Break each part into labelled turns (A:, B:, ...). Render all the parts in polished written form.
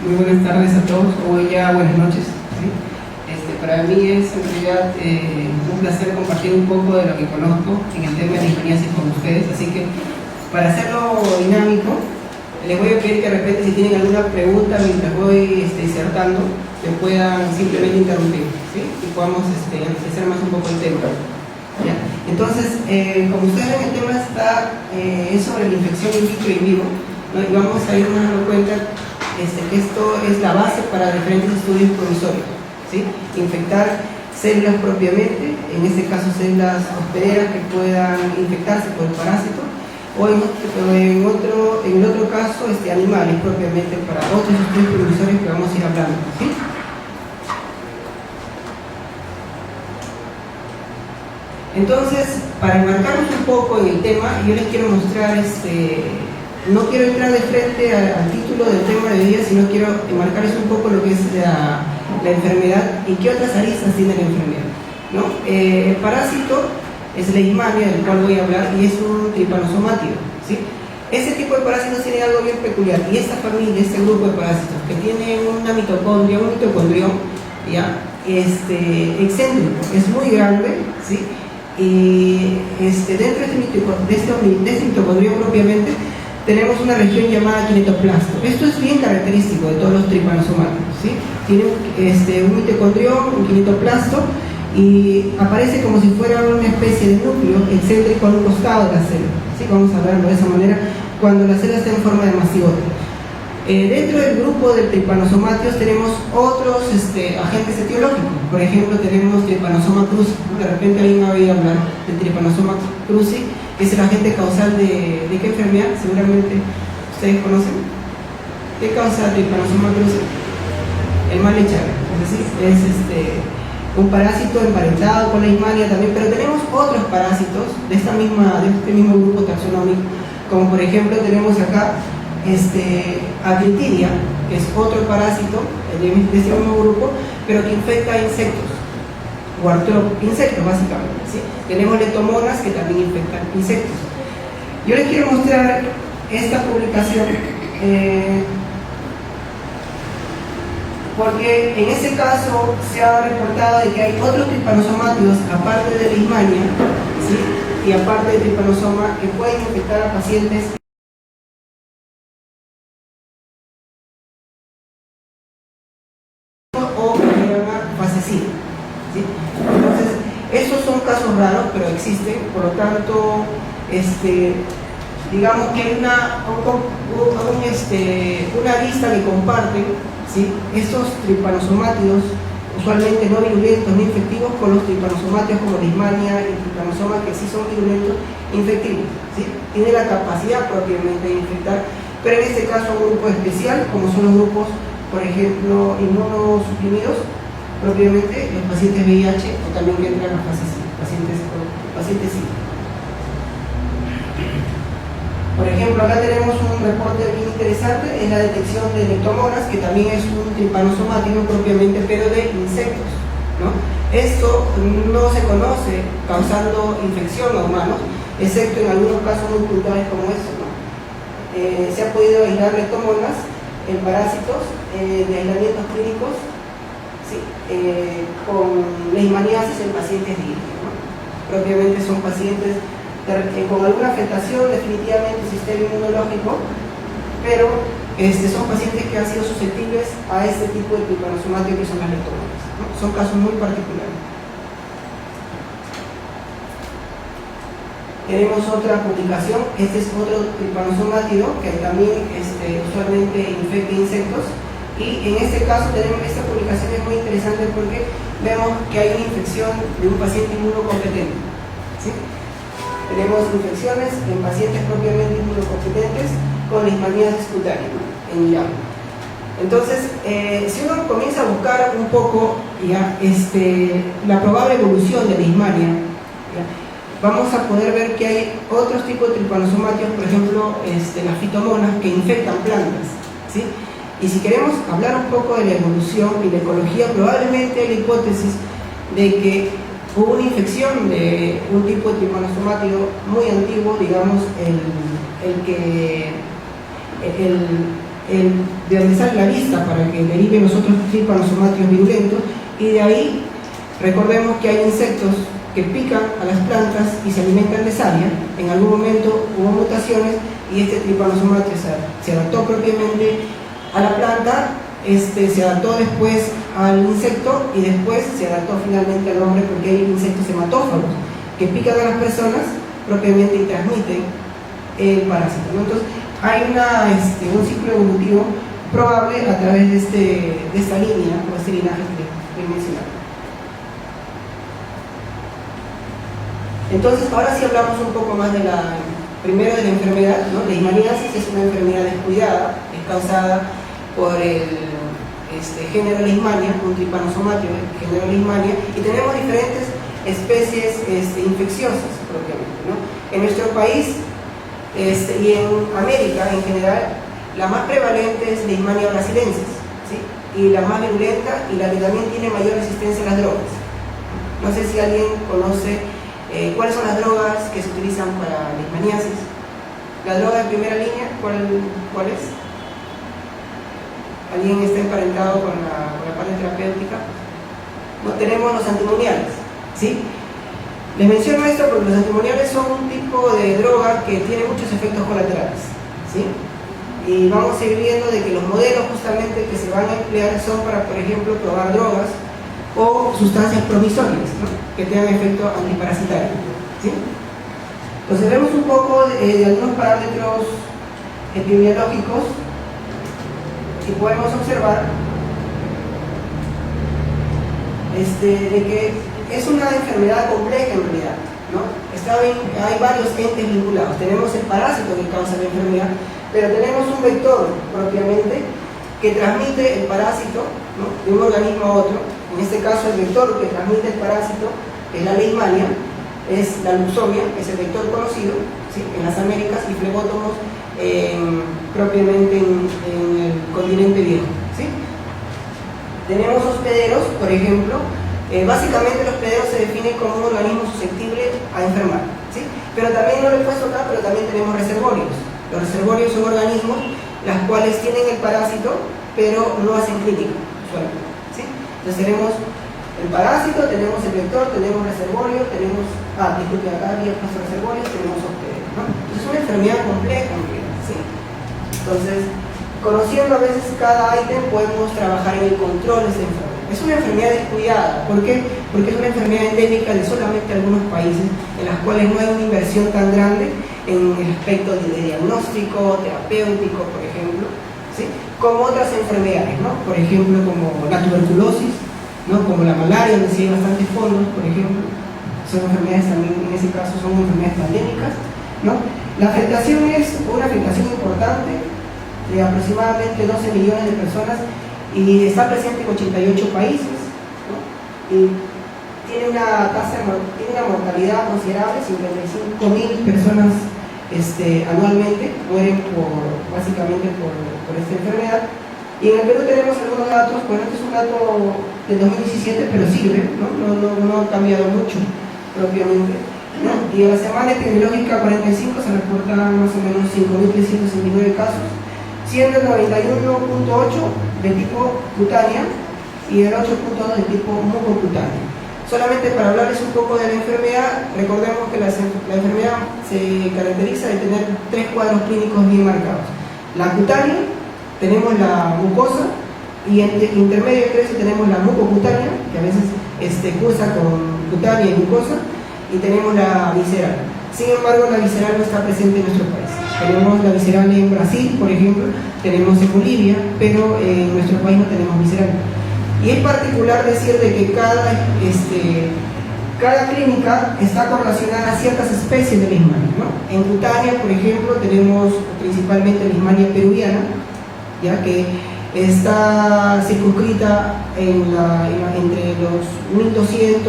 A: Muy buenas tardes a todos, o ya buenas noches. ¿Sí? Para mí es en realidad un placer compartir un poco de lo que conozco en el tema de leishmaniasis con ustedes, así que para hacerlo dinámico, les voy a pedir que de repente si tienen alguna pregunta mientras voy disertando, que puedan simplemente interrumpir, ¿sí? Y podamos enriquecer más un poco el tema. ¿Ya? Entonces, como ustedes ven, el tema es sobre la infección in vitro y in vivo, ¿no? Y vamos a irnos dando cuenta que esto es la base para diferentes estudios provisorios, ¿sí? Infectar células propiamente, en este caso células hospederas que puedan infectarse por el parásito, o en el otro caso animales propiamente para otros estudios provisorios que vamos a ir hablando, ¿sí? Entonces, para enmarcarnos un poco en el tema, yo les quiero mostrar, no quiero entrar de frente al título del tema de hoy día, sino quiero enmarcarles un poco lo que es la enfermedad y qué otras aristas tiene la enfermedad, ¿no? El parásito es la leishmania, del cual voy a hablar, y es un tripanosomátido, ¿sí? Ese tipo de parásitos tiene algo bien peculiar, y esta familia, este grupo de parásitos, que tiene una mitocondria, un mitocondrión, ¿ya? Excéntrico, es muy grande, ¿sí? Y dentro de este mitocondrión propiamente tenemos una región llamada kinetoplasto. Esto es bien característico de todos los tripanosomáticos, ¿sí? Tiene un mitocondrión, un kinetoplasto, y aparece como si fuera una especie de núcleo excéntrico a un costado de la célula, ¿sí? Vamos a verlo de esa manera cuando la célula está en forma de mastigote. Dentro del grupo de tripanosomátidos tenemos otros agentes etiológicos. Por ejemplo, tenemos Trypanosoma cruzi. De repente alguien ha oído hablar del Trypanosoma cruzi, que es el agente causal de qué enfermedad, seguramente ustedes conocen. ¿Qué causa Trypanosoma cruzi? El mal de Chagas, es decir, es un parásito emparentado con la leishmania también, pero tenemos otros parásitos de este mismo grupo taxonómico, como por ejemplo tenemos acá Aclitidia, que es otro parásito de este mismo grupo, pero que infecta insectos, o insectos básicamente, ¿sí? Tenemos Leptomonas que también infectan insectos. Yo les quiero mostrar esta publicación porque en ese caso se ha reportado de que hay otros tripanosomátidos aparte de leishmania, ¿sí? Y aparte de tripanosoma que pueden infectar a pacientes o que llegan a fase C, ¿sí? Entonces, esos son casos raros, pero existen, por lo tanto, digamos que hay una lista que comparten, ¿sí? Estos tripanosomátidos, usualmente no virulentos ni infectivos, con los tripanosomátidos como leishmania y tripanosoma que sí son virulentos infectivos, ¿sí? Tienen la capacidad propiamente de infectar, pero en este caso un grupo especial, como son los grupos, por ejemplo, inmunosuprimidos, propiamente los pacientes VIH o también que entran a fase C, pacientes C. Por ejemplo, acá tenemos un reporte bien interesante en la detección de Leptomonas, que también es un tripanosomático propiamente, pero de insectos, ¿no? Esto no se conoce causando infección a humanos, excepto en algunos casos muy puntuales como estos, ¿no? Se ha podido aislar Leptomonas en parásitos de aislamientos clínicos, ¿sí? Con leishmaniasis en pacientes DIR, ¿no? Propiamente son pacientes con alguna afectación definitivamente del sistema inmunológico, pero son pacientes que han sido susceptibles a este tipo de tripanosomátidos que son las Leptomonas, ¿no? Son casos muy particulares. Tenemos otra publicación, este es otro tripanosomátido que también usualmente infecta insectos, y en este caso esta publicación es muy interesante porque vemos que hay una infección de un paciente inmunocompetente, ¿sí? Tenemos infecciones en pacientes propiamente inmunocompetentes con leishmaniasis cutánea en llama. Entonces, si uno comienza a buscar un poco ya, la probable evolución de leishmania, ¿ya? Vamos a poder ver que hay otros tipos de tripanosomátidos, por ejemplo, las fitomonas que infectan plantas, ¿sí? Y si queremos hablar un poco de la evolución y la ecología, probablemente hay la hipótesis de que hubo una infección de un tipo de tripanosomátido muy antiguo, digamos, de donde sale la vista para que deriven los otros tripanosomátidos virulentos, y de ahí recordemos que hay insectos que pican a las plantas y se alimentan de savia. En algún momento hubo mutaciones y este tripanosomatio se adaptó propiamente a la planta, se adaptó después al insecto y después se adaptó finalmente al hombre, porque hay insectos hematófagos que pican a las personas propiamente y transmiten el parásito, ¿no? Entonces hay un ciclo evolutivo probable a través de esta línea o este linaje que he mencionado. Entonces ahora sí hablamos un poco más primero de la enfermedad, ¿no? Leishmaniasis es una enfermedad descuidada, es causada por el género Leishmania, un tripanosomatio del género Leishmania, y tenemos diferentes especies infecciosas propiamente, ¿no? En nuestro país y en América en general, la más prevalente es Leishmania brasilensis, ¿sí? Y la más virulenta y la que también tiene mayor resistencia a las drogas. No sé si alguien conoce cuáles son las drogas que se utilizan para leishmaniasis. La droga de primera línea, ¿cuál es? ¿Alguien está emparentado con la parte terapéutica? No, tenemos los antimoniales, ¿sí? Les menciono esto porque los antimoniales son un tipo de droga que tiene muchos efectos colaterales, ¿sí? Y vamos a ir viendo de que los modelos justamente que se van a emplear son para, por ejemplo, probar drogas o sustancias promisorias, ¿no? Que tengan efecto antiparasitario, ¿sí? Entonces vemos un poco de algunos parámetros epidemiológicos y podemos observar de que es una enfermedad compleja en realidad, ¿no? Hay varios entes vinculados. Tenemos el parásito que causa la enfermedad, pero tenemos un vector propiamente que transmite el parásito, ¿no? De un organismo a otro. En este caso el vector que transmite el parásito, que es la leishmania, es la luxomia, es el vector conocido, ¿sí? En las Américas, y flebótomos propiamente en el continente viejo, ¿sí? Tenemos hospederos, por ejemplo. Básicamente los hospederos se definen como un organismo susceptible a enfermar, ¿sí? Pero también, no lo he puesto acá, pero también tenemos reservorios. Los reservorios son organismos las cuales tienen el parásito pero no hacen clínica usualmente, ¿sí? Entonces tenemos el parásito, tenemos el vector, tenemos reservorio, tenemos, disculpe, acá había puesto reservorios, tenemos hospederos, ¿no? Entonces es una enfermedad compleja, ¿sí? Entonces, conociendo a veces cada ítem, podemos trabajar en el control de esa enfermedad. Es una enfermedad descuidada. ¿Por qué? Porque es una enfermedad endémica de solamente algunos países, en las cuales no hay una inversión tan grande en el aspecto de diagnóstico, terapéutico, por ejemplo, ¿sí? Como otras enfermedades, ¿no? Por ejemplo, como la tuberculosis, ¿no? Como la malaria, donde sí hay bastantes fondos, por ejemplo. Son enfermedades también, en ese caso, son enfermedades pandémicas, ¿no? La afectación es una afectación importante de aproximadamente 12 millones de personas y está presente en 88 países, ¿no? Y tiene una mortalidad considerable. 55.000 personas anualmente mueren básicamente por esta enfermedad. Y en el Perú tenemos algunos datos. Bueno, este es un dato del 2017, pero sirve, ¿no? No ha cambiado mucho propiamente, ¿no? Y en la semana epidemiológica 45 se reportan más o menos 5.369 casos, siendo el 91.8 de tipo cutánea y el 8.2 de tipo mucocutánea. Solamente para hablarles un poco de la enfermedad, recordemos que la enfermedad se caracteriza de tener tres cuadros clínicos bien marcados. La cutánea, tenemos la mucosa, y intermedio entre eso tenemos la mucocutánea, que a veces cursa con cutánea y mucosa, y tenemos la visceral. Sin embargo, la visceral no está presente en nuestro país. Tenemos la visceral en Brasil, por ejemplo, tenemos en Bolivia, pero en nuestro país no tenemos visceral. Y es particular decir de que cada clínica está correlacionada a ciertas especies de leishmania, ¿no? En cutánea, por ejemplo, tenemos principalmente leishmania peruviana, ya que está circunscrita entre los 1.200,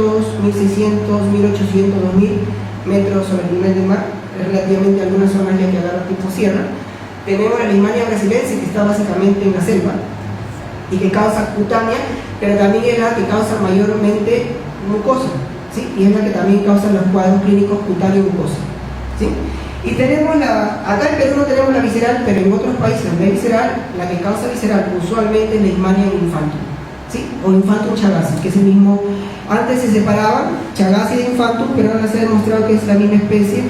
A: 1.600, 1.800, 2.000 metros sobre el nivel del mar, relativamente algunas zonas ya que agarra tipo sierra. Tenemos la leishmania brasilensis, que está básicamente en la selva y que causa cutánea, pero también es la que causa mayormente mucosa, ¿sí? Y es la que también causa los cuadros clínicos cutáneo y mucosa. ¿sí? Y tenemos acá en Perú no tenemos la visceral, pero en otros países donde hay visceral, la que causa visceral usualmente es Leishmania infantum, ¿sí? O infantum chagassi, que es el mismo. Antes se separaban Chagassi de infantum, pero ahora se ha demostrado que es la misma especie,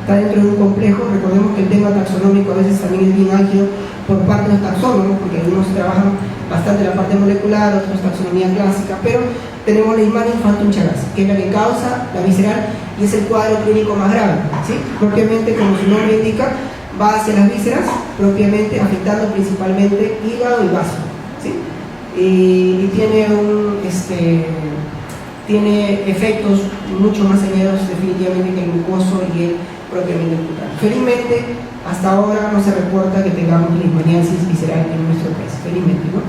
A: está dentro de un complejo. Recordemos que el tema taxonómico a veces también es bien álgido por parte de los taxónomos, porque algunos trabajan bastante la parte molecular, otros taxonomía clásica, pero tenemos Leishmania infantum chagassi, que es la que causa la visceral y es el cuadro clínico más grave, ¿sí? Propiamente, como su nombre indica, va hacia las vísceras, propiamente afectando principalmente hígado y vaso, ¿sí? Y tiene efectos mucho más severos definitivamente que el mucoso y el propiamente cutal. Felizmente, hasta ahora no se reporta que tengamos leishmaniasis visceral en nuestro país, felizmente, ¿no?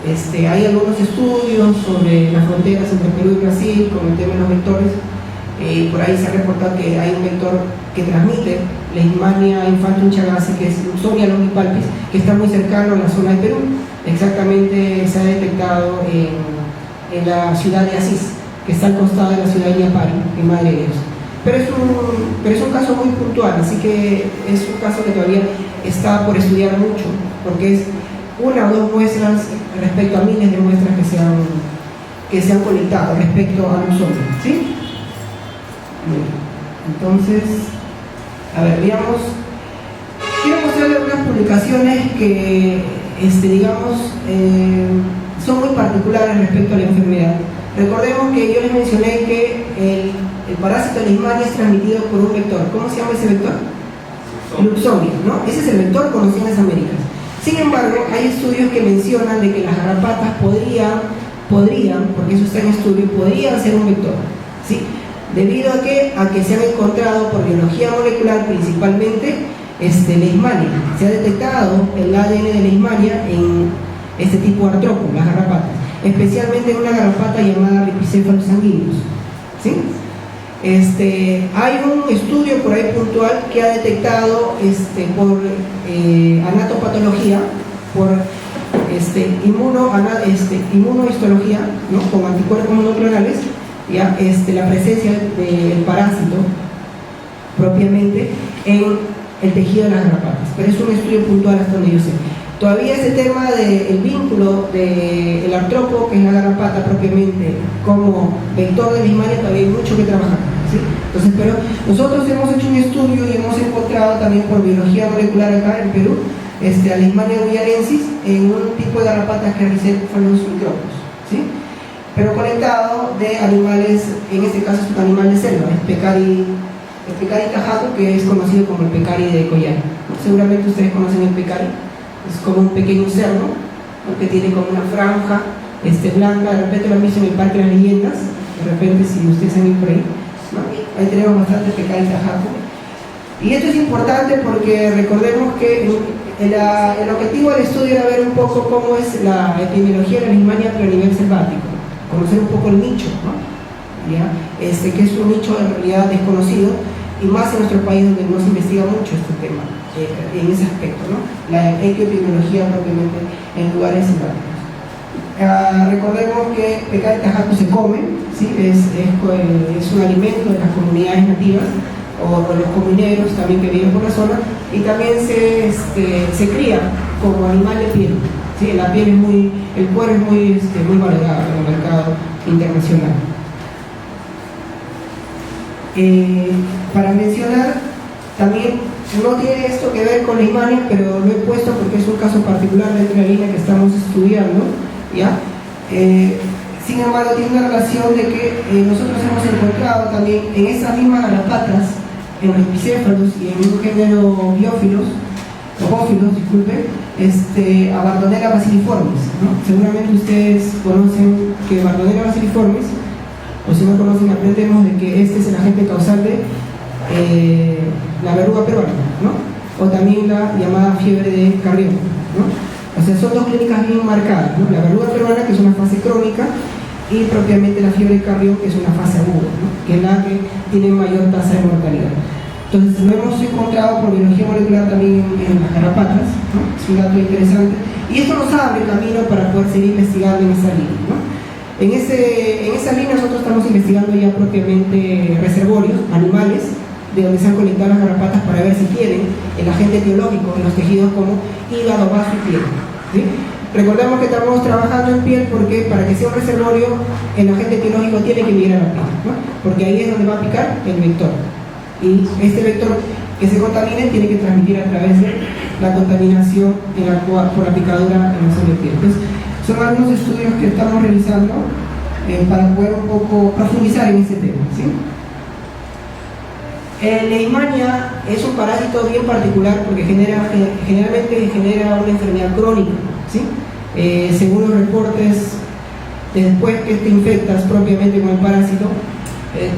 A: Hay algunos estudios sobre las fronteras entre Perú y Brasil con el tema de los vectores. Por ahí se ha reportado que hay un vector que transmite Leishmania infantum chagassi, que es Luxonia longipalpis, que está muy cercano a la zona de Perú. Exactamente se ha detectado en la ciudad de Asís, que está al costado de la ciudad de Illapari, en Madre de Dios. Pero es un caso muy puntual, así que es un caso que todavía está por estudiar mucho, porque es una o dos muestras respecto a miles de muestras que se han conectado respecto a nosotros, ¿sí? Entonces, a ver, veamos. Quiero mostrarles algunas publicaciones que, son muy particulares respecto a la enfermedad. Recordemos que yo les mencioné que el parásito Leishmania es transmitido por un vector. ¿Cómo se llama ese vector? Luxonia, ¿no? Ese es el vector conocido en las Américas. Sin embargo, hay estudios que mencionan de que las garrapatas podrían, porque eso está en estudio, podrían ser un vector, ¿sí? Debido a que se han encontrado por biología molecular principalmente Leishmania. Se ha detectado el ADN de Leishmania en este tipo de artrópodos, las garrapatas, especialmente en una garrapata llamada Rhipicephalus sanguineus, ¿sí? Hay un estudio por ahí puntual que ha detectado por anatopatología, por inmunohistología, ¿no? Con anticuerpos monoclonales, ya, la presencia del parásito propiamente en el tejido de las garrapatas, pero es un estudio puntual hasta donde yo sé. Todavía ese tema del vínculo del artrópodo, que es la garrapata propiamente, como vector de Leishmania, todavía hay mucho que trabajar, ¿sí? Entonces, pero nosotros hemos hecho un estudio y hemos encontrado también por biología molecular acá en Perú, a Leishmania guyanensis en un tipo de garrapatas que es Rhipicephalus micropus, ¿sí? Pero conectado de animales, en este caso es un animal de selva, el pecari tajaco, que es conocido como el pecari de Coyhai. Seguramente ustedes conocen el pecari, es como un pequeño cerdo, ¿no? Que tiene como una franja blanca. De repente lo han visto en el Parque de las Leyendas, de repente si ustedes han ido por ahí, ¿no? Ahí tenemos bastante pecari tajaco. Y esto es importante porque recordemos que el objetivo del estudio era ver un poco cómo es la epidemiología de la Leishmania pero a nivel selvático, conocer un poco el nicho, ¿no? ¿Ya? Que es un nicho en realidad desconocido, y más en nuestro país donde no se investiga mucho este tema, en ese aspecto, ¿no? La epidemiología propiamente en lugares selváticos. Recordemos que pecari tajaco se come, ¿sí? Es un alimento de las comunidades nativas o de los comuneros también que viven por la zona, y también se cría como animal de piel, ¿sí? La piel el cuero es muy valorado en el mercado internacional. Para mencionar, también no tiene esto que ver con Leishmania, pero lo he puesto porque es un caso particular dentro de la línea que estamos estudiando, ¿ya? Sin embargo, tiene una relación de que nosotros hemos encontrado también en esas mismas garrapatas, en los Rhipicephalus y en un género biófilos, disculpe, a Bardonella basiliformis, ¿no? Seguramente ustedes conocen que Bardonella basiliformis, o si no conocen, aprendemos de que este es el agente causal de la verruga peruana, ¿no? O también la llamada fiebre de Carrión, ¿no? O sea, son dos clínicas bien marcadas, ¿no? La verruga peruana, que es una fase crónica, y propiamente la fiebre de Carrión, que es una fase aguda, ¿no? Que es la que tiene mayor tasa de mortalidad. Entonces, lo hemos encontrado por biología molecular también en las garrapatas, ¿no? Es un dato interesante, y esto nos abre camino para poder seguir investigando en esa línea, ¿no? En esa línea nosotros estamos investigando ya propiamente reservorios, animales, de donde se han colectado las garrapatas para ver si tienen el agente etiológico en los tejidos como hígado, vaso y piel, ¿sí? Recordemos que estamos trabajando en piel porque para que sea un reservorio el agente etiológico tiene que migrar a la piel, ¿no? Porque ahí es donde va a picar el vector, y este vector que se contamine tiene que transmitir a través de la contaminación por la picadura en la zona de piel. Entonces, son algunos estudios que estamos realizando para poder un poco profundizar en este tema, ¿sí? Leishmania es un parásito bien particular porque generalmente genera una enfermedad crónica, ¿sí? Según los reportes, después que te infectas propiamente con el parásito,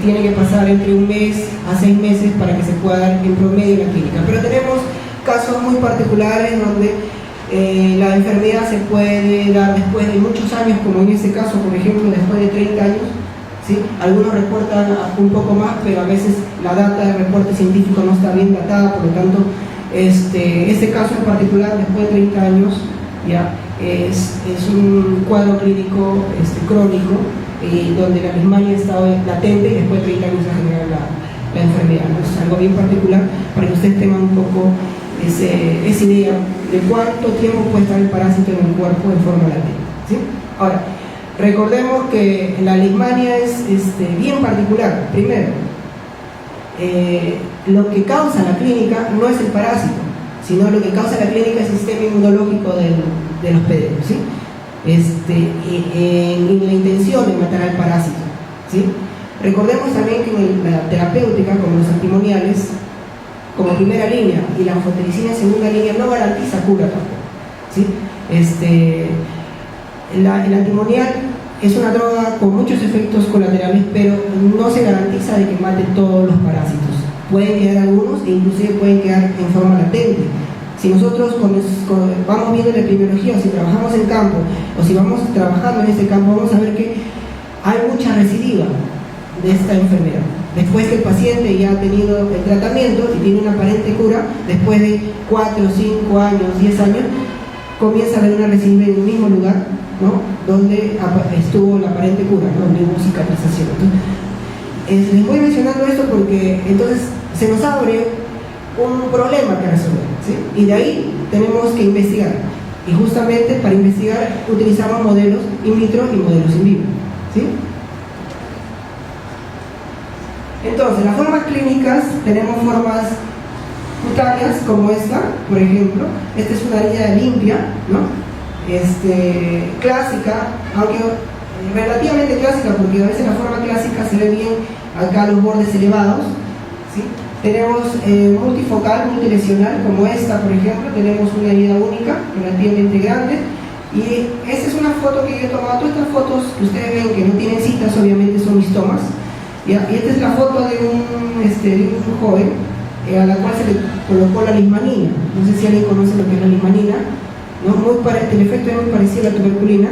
A: tiene que pasar entre 1 mes a 6 meses para que se pueda dar en promedio la clínica. Pero tenemos casos muy particulares donde la enfermedad se puede dar después de muchos años, como en este caso, por ejemplo, después de 30 años, ¿sí? Algunos reportan un poco más, pero a veces la data del reporte científico no está bien datada, por lo tanto, este caso en particular, después de 30 años, ya es un cuadro clínico crónico, donde la leishmania está latente y después de 30 años se genera la enfermedad, ¿no? Es algo bien particular para que ustedes tengan un poco esa idea de cuánto tiempo puede estar el parásito en el cuerpo en forma latente, ¿sí? Ahora, recordemos que la leishmania es bien particular. Primero, lo que causa la clínica no es el parásito, sino lo que causa la clínica es el sistema inmunológico de los hospederos, ¿sí? En la intención de matar al parásito, ¿sí? Recordemos también que en la terapéutica, como los antimoniales, como primera línea, y la anfotericina en segunda línea no garantiza cura tampoco, ¿sí? El antimonial es una droga con muchos efectos colaterales, pero no se garantiza de que mate todos los parásitos. Pueden quedar algunos e inclusive pueden quedar en forma latente. Si nosotros vamos viendo la epidemiología, o si trabajamos en campo, o si vamos trabajando en ese campo, vamos a ver que hay mucha recidiva de esta enfermedad. Después que el paciente ya ha tenido el tratamiento y tiene una aparente cura, después de 4, 5 años, 10 años, comienza a haber una recidiva en el mismo lugar, ¿no? Donde estuvo la aparente cura, ¿no? Donde hubo cicatrización. Entonces, les voy mencionando esto porque entonces se nos abre un problema que resolver, ¿sí? Y de ahí tenemos que investigar. Y justamente para investigar utilizamos modelos in vitro y modelos in vivo, ¿sí? Entonces, las formas clínicas, tenemos formas cutáneas como esta, por ejemplo. Esta es una herida limpia, ¿no? Clásica, aunque relativamente clásica, porque a veces la forma clásica se ve bien acá los bordes elevados, ¿sí? Tenemos multifocal, multilesional, como esta, por ejemplo. Tenemos una herida única, relativamente grande. Y esta es una foto que yo he tomado. Todas estas fotos que ustedes ven que no tienen citas, obviamente son histomas. ¿Ya? Y esta es la foto de un joven a la cual se le colocó la leishmanina. No sé si alguien conoce lo que es la leishmanina, ¿no? El efecto es muy parecido a la tuberculina.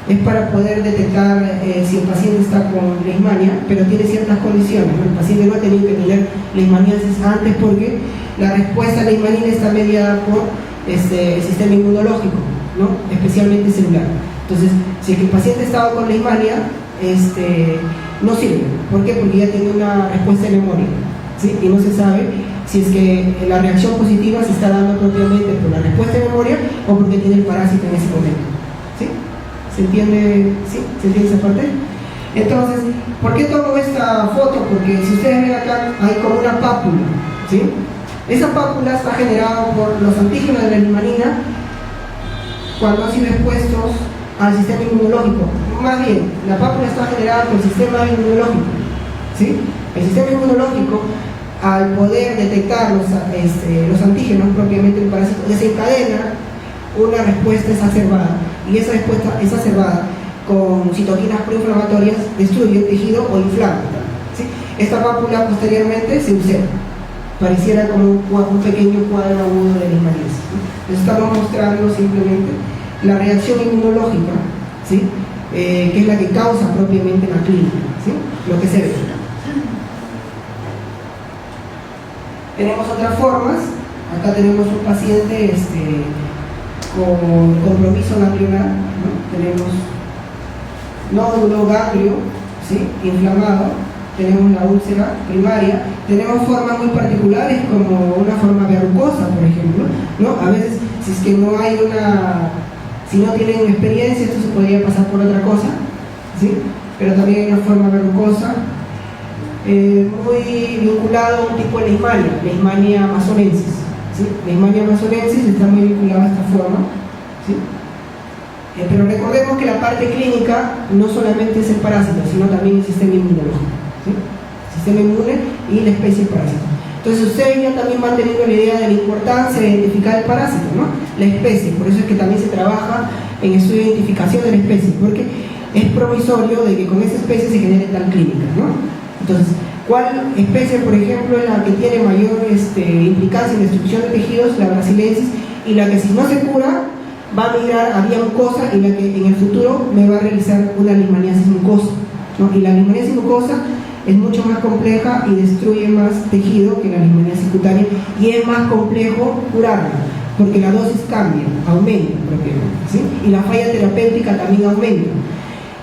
A: Es para poder detectar si el paciente está con leishmania, pero tiene ciertas condiciones, ¿no? El paciente no ha tenido que tener leishmaniasis antes porque la respuesta a la leishmanina está mediada por el sistema inmunológico, ¿no? Especialmente celular. Entonces, si el paciente estaba con leishmania, no sirve. ¿Por qué? Porque ya tiene una respuesta de memoria, ¿sí? Y no se sabe si es que la reacción positiva se está dando propiamente por la respuesta de memoria o porque tiene el parásito en ese momento, ¿sí? ¿Se entiende? ¿Sí? ¿Se entiende esa parte? Entonces, ¿por qué tomo esta foto? Porque si ustedes ven acá, hay como una pápula, ¿sí? Esa pápula está generada por los antígenos de la leishmanina cuando han sido expuestos al sistema inmunológico. Más bien, la pápula está generada por el sistema inmunológico, ¿sí? El sistema inmunológico, al poder detectar los antígenos propiamente el parásito, desencadena una respuesta exacerbada, y esa respuesta exacerbada con citoquinas proinflamatorias destruye el tejido o inflama, ¿sí? Esta pápula posteriormente se ulcera, pareciera como un pequeño cuadro agudo de leishmaniasis, ¿sí? Estamos mostrando simplemente la reacción inmunológica, ¿sí? Que es la que causa propiamente la clínica, ¿sí? Lo que se ve. Tenemos otras formas. Acá tenemos un paciente con compromiso ganglionar, ¿no? Tenemos nódulo ganglio, ¿sí? Inflamado. Tenemos la úlcera primaria. tenemos formas muy particulares como una forma verrucosa, por ejemplo, ¿no? A veces, si es que no hay si no tienen experiencia, esto se podría pasar por otra cosa, ¿sí? Pero también hay una forma verrucosa, muy vinculado a un tipo de leishmania amazonensis, ¿sí? Leishmania amazonensis está muy vinculada a esta forma, ¿sí? Pero recordemos que la parte clínica no solamente es el parásito, sino también el sistema inmunológico, ¿sí? El sistema inmune y la especie parásito. Entonces ustedes ya también van teniendo la idea de la importancia de identificar el parásito, ¿no? La especie, por eso es que también se trabaja en estudio de identificación de la especie, porque es provisorio de que con esa especie se genere tal clínica, ¿no? Entonces, ¿cuál especie, por ejemplo, es la que tiene mayor implicancia en destrucción de tejidos? La brasilensis, y la que si no se cura va a migrar a vía mucosa, y la que en el futuro me va a realizar una leishmaniasis mucosa, ¿no? Y la leishmaniasis mucosa es mucho más compleja y destruye más tejido que la leishmaniasis cutánea, y es más complejo curarla, porque la dosis cambia, aumenta propiamente, ¿sí? Y la falla terapéutica también aumenta.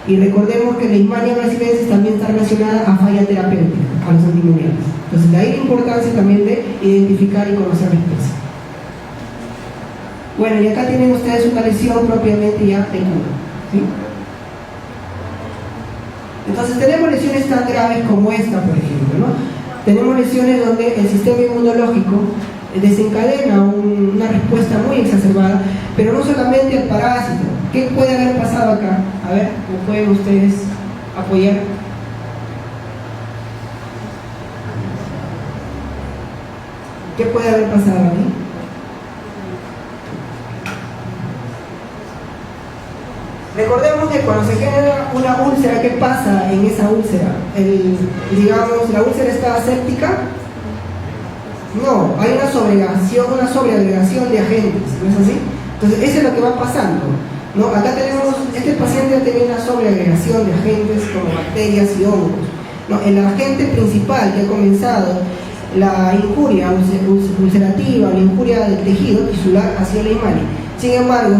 A: Y recordemos que la leishmania brasilensis también está relacionada a falla terapéutica, a los antimoniales. Entonces, de ahí la importancia también de identificar y conocer la especie. Bueno, y acá tienen ustedes una lesión propiamente ya de cura, ¿sí? Entonces, tenemos lesiones tan graves como esta, por ejemplo, ¿no? Tenemos lesiones donde el sistema inmunológico desencadena una respuesta muy exacerbada, pero no solamente al parásito. ¿Qué puede haber pasado acá? A ver, ¿me pueden ustedes apoyar? ¿Qué puede haber pasado aquí? Recordemos que cuando se genera una úlcera, ¿qué pasa en esa úlcera? Digamos, la úlcera está séptica. No, hay una sobreagregación de agentes, ¿no es así? Entonces, eso es lo que va pasando, ¿no? Acá tenemos, este paciente ha tenido una sobreagregación de agentes como bacterias y hongos, ¿no? El agente principal que ha comenzado la injuria ulcerativa, la injuria del tejido tisular ha sido la leishmania. Sin embargo,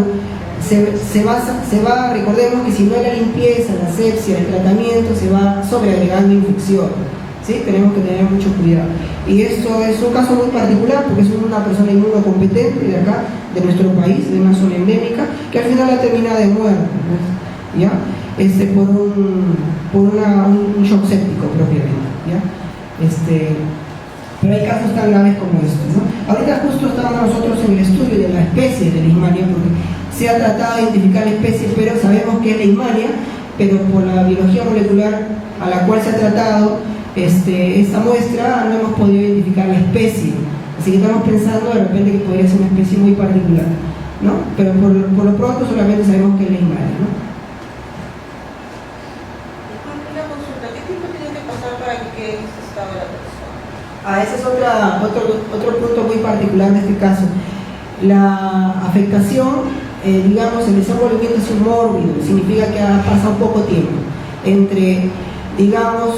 A: recordemos que si no hay la limpieza, la asepsia, el tratamiento, se va sobreagregando infección, ¿sí? Tenemos que tener mucho cuidado. Y esto es un caso muy particular porque es una persona inmunocompetente de acá, de nuestro país, de una zona endémica, que al final ha terminado de muerte, ¿no? ¿Ya? Por un shock séptico propiamente, ¿ya? Pero hay casos tan graves como estos, ¿no? Ahorita justo estamos nosotros en el estudio de la especie de leishmania, porque se ha tratado de identificar la especie, pero sabemos que es leishmania, pero por la biología molecular a la cual se ha tratado esta muestra no hemos podido identificar la especie, así que estamos pensando de repente que podría ser una especie muy particular, ¿no? Pero por lo pronto solamente sabemos que es leishmania, ¿no?
B: Una consulta, ¿qué tiempo tiene que pasar para que quede en este estado de la persona?
A: Ese es otro punto muy particular de este caso. La afectación, digamos, el desenvolvimiento es un mórbido, significa que ha pasado poco tiempo entre, digamos,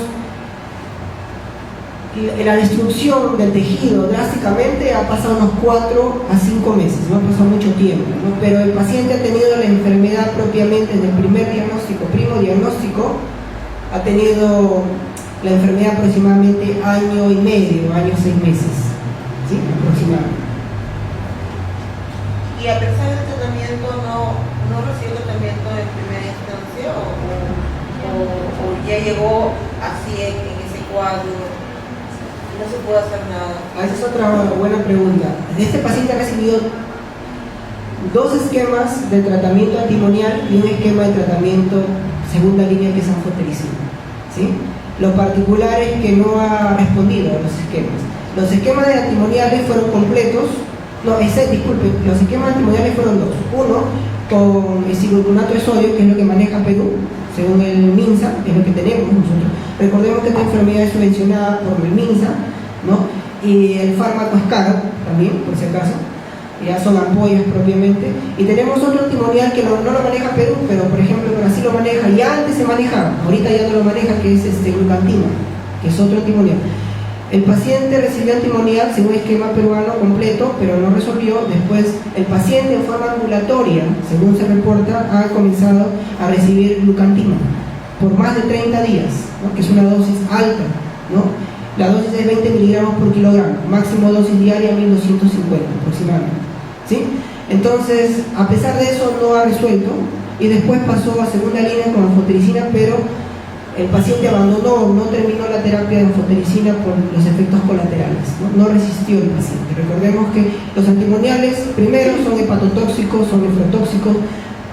A: la destrucción del tejido drásticamente ha pasado unos 4 a 5 meses, no ha pasado mucho tiempo, ¿no? Pero el paciente ha tenido la enfermedad propiamente en el primer diagnóstico, primo diagnóstico, ha tenido la enfermedad aproximadamente año y medio, año 6 meses, ¿sí? Aproximadamente.
B: Y a pesar del tratamiento, no recibió tratamiento en primera instancia o ya llegó así en ese cuadro. No se puede hacer nada.
A: Esa es otra buena pregunta. Este paciente ha recibido 2 esquemas de tratamiento antimonial y un esquema de tratamiento segunda línea que es anfotericina, ¿sí? Lo particular es que no ha respondido a los esquemas. Los esquemas de antimoniales fueron completos. Los esquemas antimoniales fueron 2. Uno con el ciclocronato de sodio, que es lo que maneja Perú, según el MINSA, que es lo que tenemos nosotros. Recordemos que esta enfermedad es subvencionada por el MINSA, ¿no? Y el fármaco es caro también, por si acaso, ya son ampollas propiamente. Y tenemos otro antimonial que no lo maneja Perú, pero por ejemplo Brasil lo maneja, y antes se manejaba, ahorita ya no lo maneja, que es glucantina, que es otro antimonial. El paciente recibió antimonial según esquema peruano completo, pero no resolvió. Después, el paciente en forma ambulatoria, según se reporta, ha comenzado a recibir glucantina por más de 30 días, ¿no? Que es una dosis alta, ¿no? La dosis es 20 miligramos por kilogramo, máximo dosis diaria 1250 aproximadamente, ¿sí? Entonces, a pesar de eso no ha resuelto y después pasó a segunda línea con anfotericina, pero el paciente abandonó, no terminó la terapia de anfotericina por los efectos colaterales, no resistió el paciente. Recordemos que los antimoniales, primero, son hepatotóxicos, son nefrotóxicos,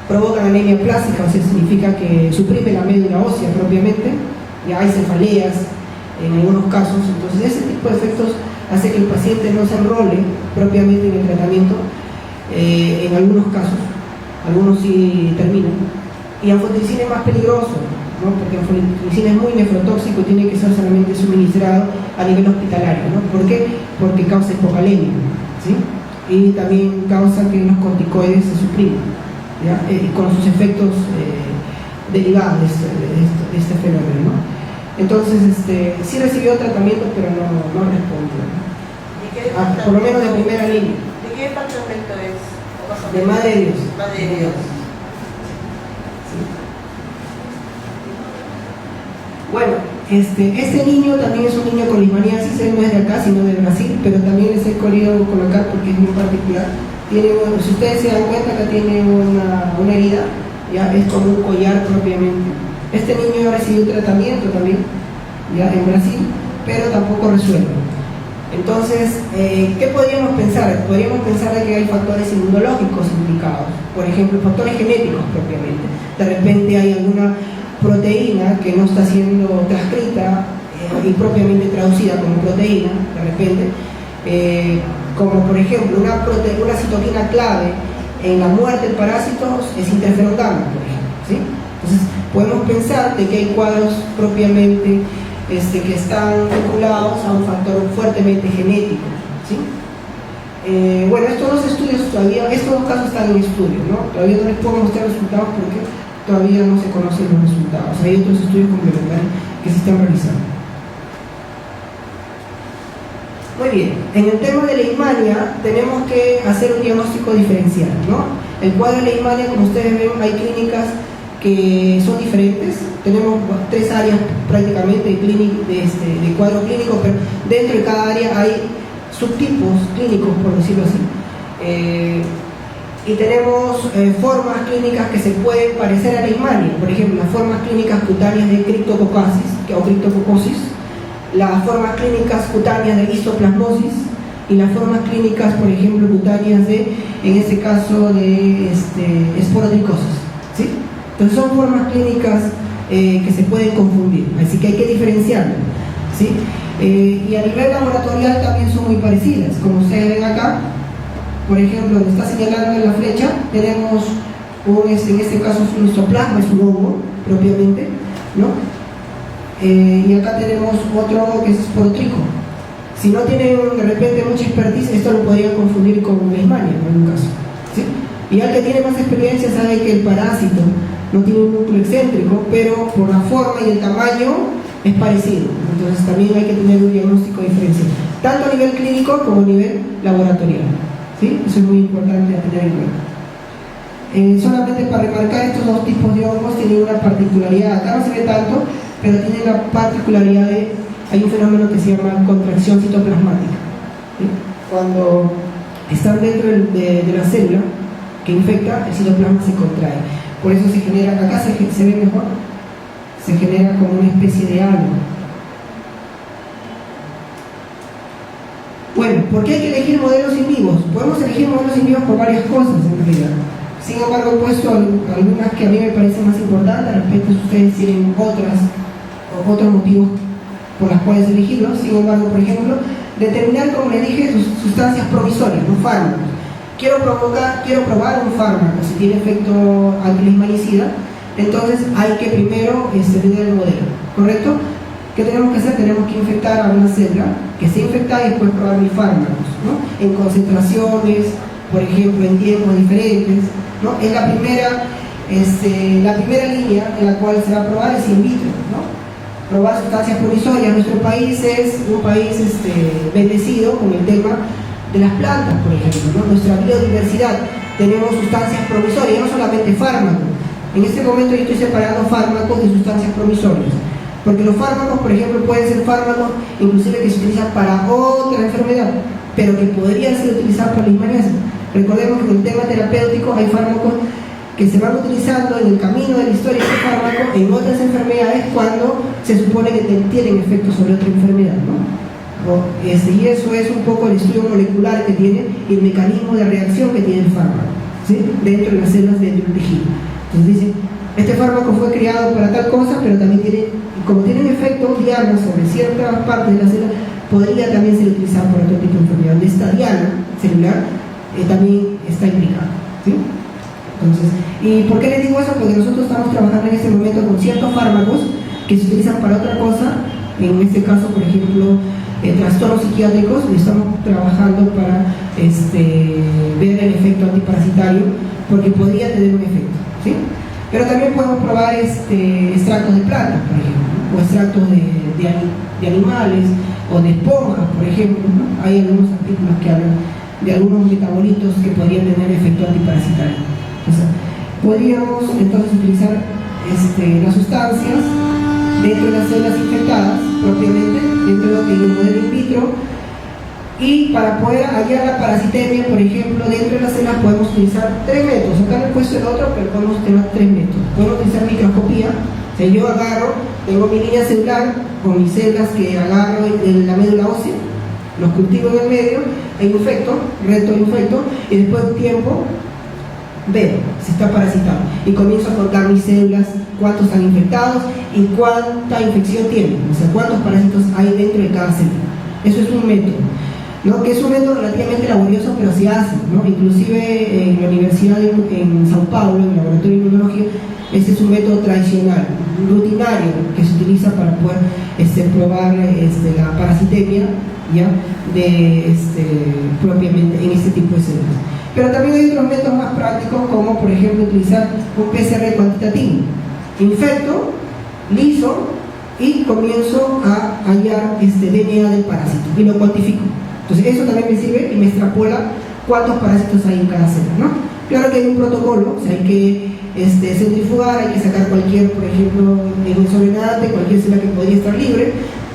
A: provocan anemia plástica, o sea, significa que suprime la médula ósea propiamente, y hay cefaleas en algunos casos. Entonces ese tipo de efectos hace que el paciente no se enrole propiamente en el tratamiento, en algunos casos, algunos sí terminan. Y anfotericina es más peligroso, ¿no? Porque anfotericina es muy nefrotóxico y tiene que ser solamente suministrado a nivel hospitalario, ¿no? ¿Por qué? Porque causa hipocalemia, ¿sí? Y también causa que los corticoides se supriman, ¿ya? Con sus efectos derivados de este fenómeno, ¿no? Entonces, sí recibió tratamiento, pero no respondió, ¿no? Por lo menos de primera línea.
B: ¿De qué departamento es?
A: De Madre de Dios.
B: Madre de Dios.
A: Sí. Bueno, este niño también es un niño con leishmaniasis. Él no es de acá, sino de Brasil, pero también les he querido colocar porque es muy particular. Tiene, si ustedes se dan cuenta, acá tiene una herida, ya es como un collar propiamente. Este niño ha recibido tratamiento también, ya en Brasil, pero tampoco resuelve. Entonces, ¿qué podríamos pensar? Podríamos pensar de que hay factores inmunológicos implicados, por ejemplo, factores genéticos propiamente. De repente hay alguna proteína que no está siendo transcrita y propiamente traducida como proteína, de repente, como por ejemplo una citoquina clave en la muerte del parásito es interferón gamma, por ejemplo, ¿sí? Entonces, podemos pensar de que hay cuadros propiamente que están vinculados a un factor fuertemente genético, ¿sí? Bueno, estos dos estudios todavía, estos dos casos están en estudio, ¿no? Todavía no les puedo mostrar resultados porque todavía no se conocen los resultados. Hay otros estudios complementarios que se están realizando. Muy bien, en el tema de leishmania tenemos que hacer un diagnóstico diferencial, ¿no? El cuadro de leishmania, como ustedes ven, hay clínicas que son diferentes. Tenemos 3 áreas prácticamente de cuadro clínico, pero dentro de cada área hay subtipos clínicos, por decirlo así. Y tenemos formas clínicas que se pueden parecer a leishmania, por ejemplo, las formas clínicas cutáneas de criptococosis, las formas clínicas cutáneas de histoplasmosis y las formas clínicas, por ejemplo, cutáneas de, en este caso, de esporotricosis, ¿sí? Entonces son formas clínicas que se pueden confundir, así que hay que diferenciarlas, ¿sí? Y a nivel laboratorial también son muy parecidas, como ustedes ven acá. Por ejemplo, donde está señalando en la flecha, tenemos en este caso es un histoplasma, es un hongo propiamente, ¿no? Y acá tenemos otro hongo que es esporotrico. Si no tienen de repente mucha expertise, esto lo podrían confundir con leishmania en algún caso, ¿sí? Y al que tiene más experiencia sabe que el parásito no tiene un núcleo excéntrico, pero por la forma y el tamaño es parecido. Entonces también hay que tener un diagnóstico diferencial, tanto a nivel clínico como a nivel laboratorial, ¿sí? Eso es muy importante a tener en cuenta. Solamente para remarcar, estos dos tipos de hongos tienen una particularidad. Acá no se ve tanto, pero tienen la particularidad de, hay un fenómeno que se llama contracción citoplasmática, ¿sí? Cuando están dentro de la célula que infecta, el citoplasma se contrae. Por eso se genera, acá se ve mejor, se genera como una especie de halo. Bueno, ¿por qué hay que elegir modelos in vivos? Podemos elegir modelos in vivos por varias cosas en realidad. Sin embargo, he puesto algunas que a mí me parecen más importantes. De repente ustedes tienen otros motivos por las cuales elegirlos. Sin embargo, por ejemplo, determinar, como les dije, sustancias provisorias, no fármacos. Quiero probar un fármaco, si tiene efecto antileishmanicida, entonces hay que primero tener el modelo, ¿correcto? ¿Qué tenemos que hacer? Tenemos que infectar a una célula que esté infectada y después probar mis fármacos, ¿no? En concentraciones, por ejemplo, en tiempos diferentes, ¿no? Es la primera línea en la cual se va a probar es in vitro, ¿no? Probar sustancias provisorias. Nuestro país es un país bendecido con el tema de las plantas, por ejemplo, ¿no? Nuestra biodiversidad, tenemos sustancias provisorias, no solamente fármacos. En este momento yo estoy separando fármacos de sustancias provisorias. Porque los fármacos, por ejemplo, pueden ser fármacos inclusive que se utilizan para otra enfermedad, pero que podrían ser utilizados para leishmaniasis. Recordemos que en el tema terapéutico hay fármacos que se van utilizando en el camino de la historia de ese fármaco en otras enfermedades cuando se supone que tienen efectos sobre otra enfermedad, ¿no? Y eso es un poco el estudio molecular que tiene y el mecanismo de reacción que tiene el fármaco, ¿sí? Dentro de las células dentro del tejido. Entonces dicen, este fármaco fue creado para tal cosa, pero también tiene, como tienen efectos dianas sobre ciertas partes de la célula, podría también ser utilizado por otro tipo de enfermedad, donde esta diana celular también está implicada, ¿sí? Entonces, ¿y por qué les digo eso? Porque nosotros estamos trabajando en este momento con ciertos fármacos que se utilizan para otra cosa, en este caso, por ejemplo, trastornos psiquiátricos, y estamos trabajando para ver el efecto antiparasitario, porque podría tener un efecto, ¿sí? Pero también podemos probar extractos de plantas, por ejemplo, ¿no? O extractos de animales, o de esponjas, por ejemplo, ¿no? Hay algunos artículos que hablan de algunos metabolitos que podrían tener efecto antiparasitario. Entonces, podríamos entonces utilizar las sustancias dentro de las células infectadas, propiamente, dentro de un modelo in vitro, y para poder hallar la parasitemia, por ejemplo, dentro de las células podemos utilizar 3 métodos. Acá no he puesto el otro, pero podemos utilizar 3 métodos. Podemos utilizar microscopía, o sea, yo agarro, tengo mi línea celular con mis células que agarro en la médula ósea, los cultivo en el medio, e infecto, retroinfecto, y después de un tiempo veo si está parasitado y comienzo a contar mis células, cuántos están infectados y cuánta infección tienen, o sea, cuántos parásitos hay dentro de cada célula. Eso es un método, ¿no? Que es un método relativamente laborioso, pero se hace, ¿no? Inclusive en la universidad en Sao Paulo, en el laboratorio de inmunología, ese es un método tradicional, rutinario, que se utiliza para poder probar la parasitemia, ¿ya? Propiamente en este tipo de células. Pero también hay otros métodos más prácticos, como por ejemplo utilizar un PCR cuantitativo. Infecto, liso, y comienzo a hallar DNA del parásito y lo cuantifico. Entonces eso también me sirve y me extrapola cuántos parásitos hay en cada célula, ¿no? Claro que hay un protocolo, o sea, hay que centrifugar, hay que sacar cualquier, por ejemplo, en un sobrenadante, cualquier célula que podría estar libre.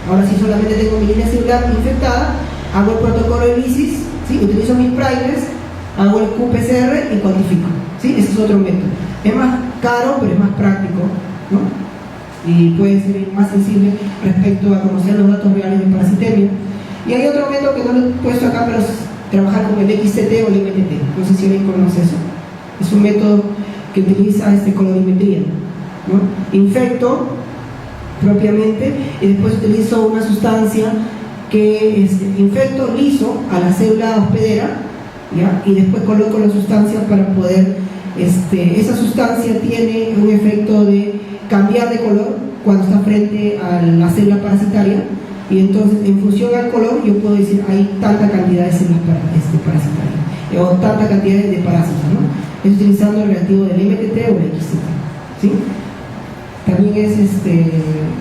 A: Ahora, si solamente tengo mi línea celular infectada, hago el protocolo de lisis, ¿sí? Utilizo mis primers, hago el qPCR y cuantifico, ¿sí? Ese es otro método. Es más caro, pero es más práctico, ¿no? Y puede ser más sensible respecto a conocer los datos reales de parasitemia. Y hay otro método que no lo he puesto acá, pero es trabajar con el XCT o el MTT. No sé si alguien conoce eso. Es un método que utiliza colorimetría, ¿no? Infecto propiamente y después utilizo una sustancia que infecto liso a la célula hospedera, ¿ya? Y después coloco la sustancia para poder, esa sustancia tiene un efecto de cambiar de color cuando está frente a la célula parasitaria, y entonces en función al color yo puedo decir hay tanta cantidad de células parasitarias o tanta cantidad de parásitos, ¿no? Es utilizando el relativo del MTT o el XCT, ¿sí? También es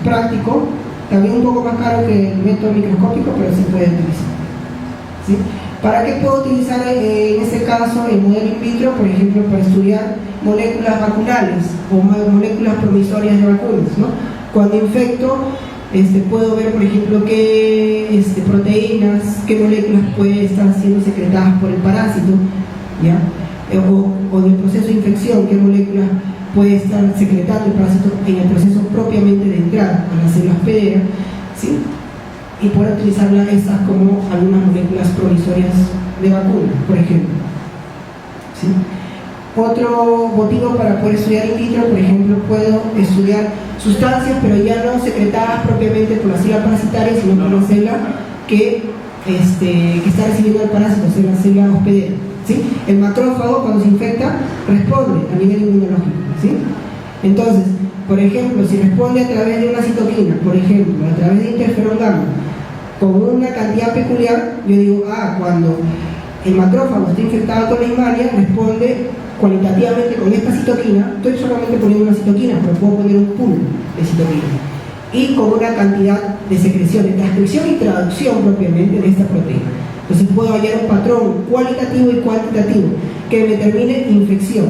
A: práctico, también un poco más caro que el método microscópico, pero se puede utilizar, ¿sí? ¿Para qué puedo utilizar en este caso el modelo in vitro? Por ejemplo, para estudiar moléculas vacunales o moléculas promisorias de vacunas, ¿no? Cuando infecto, puedo ver, por ejemplo, qué proteínas, qué moléculas pueden estar siendo secretadas por el parásito, ¿ya? O en el proceso de infección, qué moléculas puede estar secretando el parásito en el proceso propiamente de entrada a la célula hospedera, ¿sí? Y poder utilizarlas esas como algunas moléculas provisorias de vacuna, por ejemplo, ¿sí? Otro motivo para poder estudiar in vitro, por ejemplo, puedo estudiar sustancias, pero ya no secretadas propiamente por la célula parasitaria, sino por la célula que está recibiendo el parásito, o sea, la célula hospedera, ¿sí? El macrófago, cuando se infecta, responde a nivel inmunológico, ¿sí? Entonces, por ejemplo, si responde a través de una citoquina, por ejemplo, a través de interferón gamma, con una cantidad peculiar, yo digo, cuando el macrófago está infectado con leishmania, responde cualitativamente con esta citoquina. Estoy solamente poniendo una citoquina, pero puedo poner un pool de citoquina, y con una cantidad de secreción, de transcripción y traducción propiamente de esta proteína. Entonces puedo hallar un patrón cualitativo y cuantitativo que me determine infección,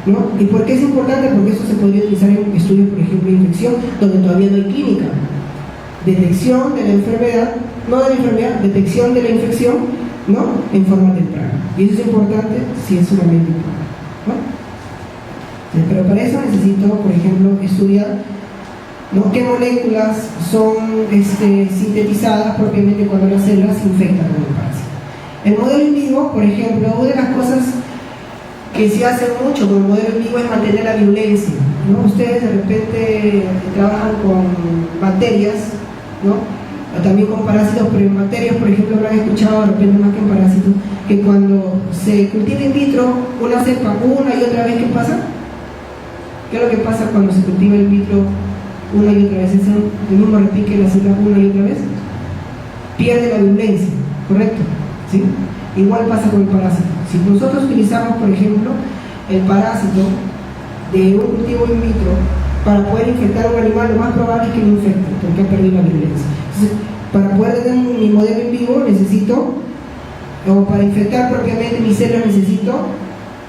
A: ¿no? ¿Y por qué es importante? Porque eso se podría utilizar en estudios, por ejemplo, de infección, donde todavía no hay clínica. detección de la enfermedad, no de la enfermedad, detección de la infección, ¿no?, en forma temprana. Y eso es importante si es sumamente importante, ¿no? Pero para eso necesito, por ejemplo, estudiar, ¿no?, qué moléculas son sintetizadas propiamente cuando las células se infectan con el parásito. El modelo in vivo, por ejemplo, una de las cosas que se hace mucho con el modelo in vivo es mantener la virulencia, ¿no? Ustedes de repente trabajan con bacterias, ¿no?, o también con parásitos, pero en bacterias, por ejemplo, habrán escuchado de repente más que en parásitos, que cuando se cultiva in vitro una cepa una y otra vez, ¿qué pasa? ¿Qué es lo que pasa cuando se cultiva in vitro una y otra vez? ¿Es el mismo repique de la célula una y otra vez? Pierde la virulencia, ¿correcto? ¿Sí? Igual pasa con el parásito. Si nosotros utilizamos, por ejemplo, el parásito de un cultivo in vitro para poder infectar a un animal, lo más probable es que lo infecte, porque ha perdido la virulencia. Entonces, para poder tener mi modelo in vivo necesito, o para infectar propiamente mis células, necesito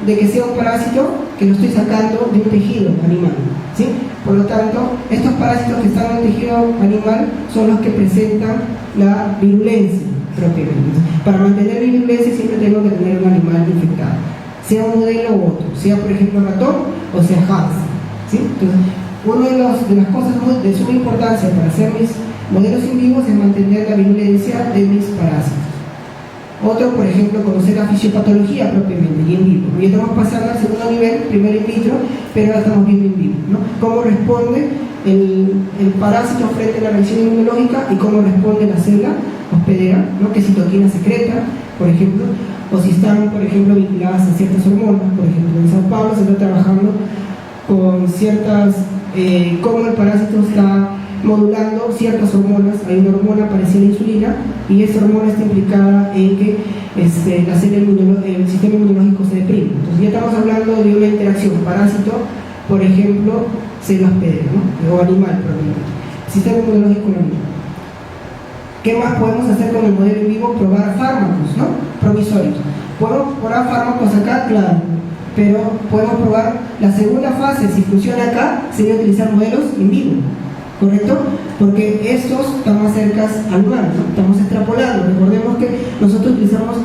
A: de que sea un parásito que lo estoy sacando de un tejido animal, ¿sí? Por lo tanto, estos parásitos que están en el tejido animal son los que presentan la virulencia propiamente. Para mantener mi virulencia siempre tengo que tener un animal infectado, sea un modelo u otro, sea por ejemplo ratón o sea hámster, ¿sí? Entonces, una de las cosas de suma importancia para hacer mis modelos in vivo es mantener la virulencia de mis parásitos. Otro, por ejemplo, conocer la fisiopatología propiamente y en vivo. Ya estamos pasando al segundo nivel, primero in vitro, pero ahora estamos viendo in vivo, ¿no? Cómo responde el parásito frente a la reacción inmunológica y cómo responde la célula hospedera, ¿no?, qué citoquina secreta, por ejemplo, o si están, por ejemplo, vinculadas a ciertas hormonas. Por ejemplo, en Sao Paulo se está trabajando con ciertas, cómo el parásito está modulando ciertas hormonas. Hay una hormona parecida a la insulina y esa hormona está implicada en que el sistema inmunológico se deprime. Entonces ya estamos hablando de una interacción parásito, por ejemplo, célula hospedera, ¿no?, o animal propiamente, sistema inmunológico animal. ¿Qué más podemos hacer con el modelo en vivo? Probar fármacos, ¿no?, provisorios. ¿Podemos probar fármacos acá? Claro, pero podemos probar la segunda fase. Si funciona acá, sería utilizar modelos in vivo, ¿correcto? Porque estos están más cerca al humano, ¿no? Estamos extrapolando. Recordemos que nosotros utilizamos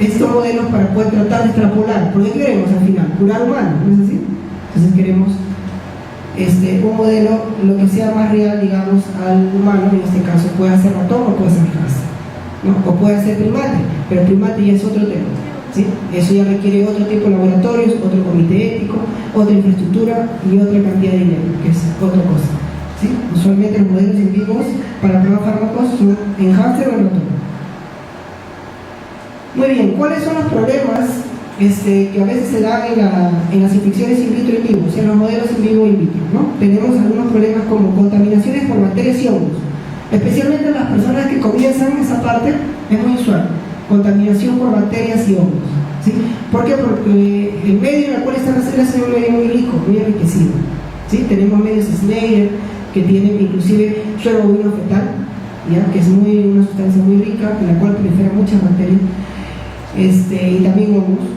A: estos modelos para poder tratar de extrapolar. ¿Por qué queremos al final? Curar humanos, ¿no es así? Entonces queremos un modelo lo que sea más real, digamos, al humano. En este caso puede ser ratón o puede ser hámster, ¿no? O puede ser primate, pero primate ya es otro tema, ¿sí? Eso ya requiere otro tipo de laboratorios, otro comité ético, otra infraestructura y otra cantidad de dinero, que es otra cosa, ¿sí? Usualmente los modelos en vivos para probar fármacos son en hámster o en ratón. Muy bien, ¿cuáles son los problemas que a veces se dan en las infecciones in vitro y in vivo, o sea, en los modelos in vivo y in vitro, ¿no? Tenemos algunos problemas como contaminaciones por bacterias y hongos, especialmente en las personas que comienzan esa parte, es muy usual, contaminación por bacterias y hongos, ¿sí? ¿Por qué? Porque el medio en el cual están las células es un medio muy rico, muy enriquecido, ¿sí? Tenemos medios Schneider que tienen inclusive suero bovino fetal, ¿ya?, que es una sustancia muy rica en la cual proliferan muchas bacterias, y también hongos.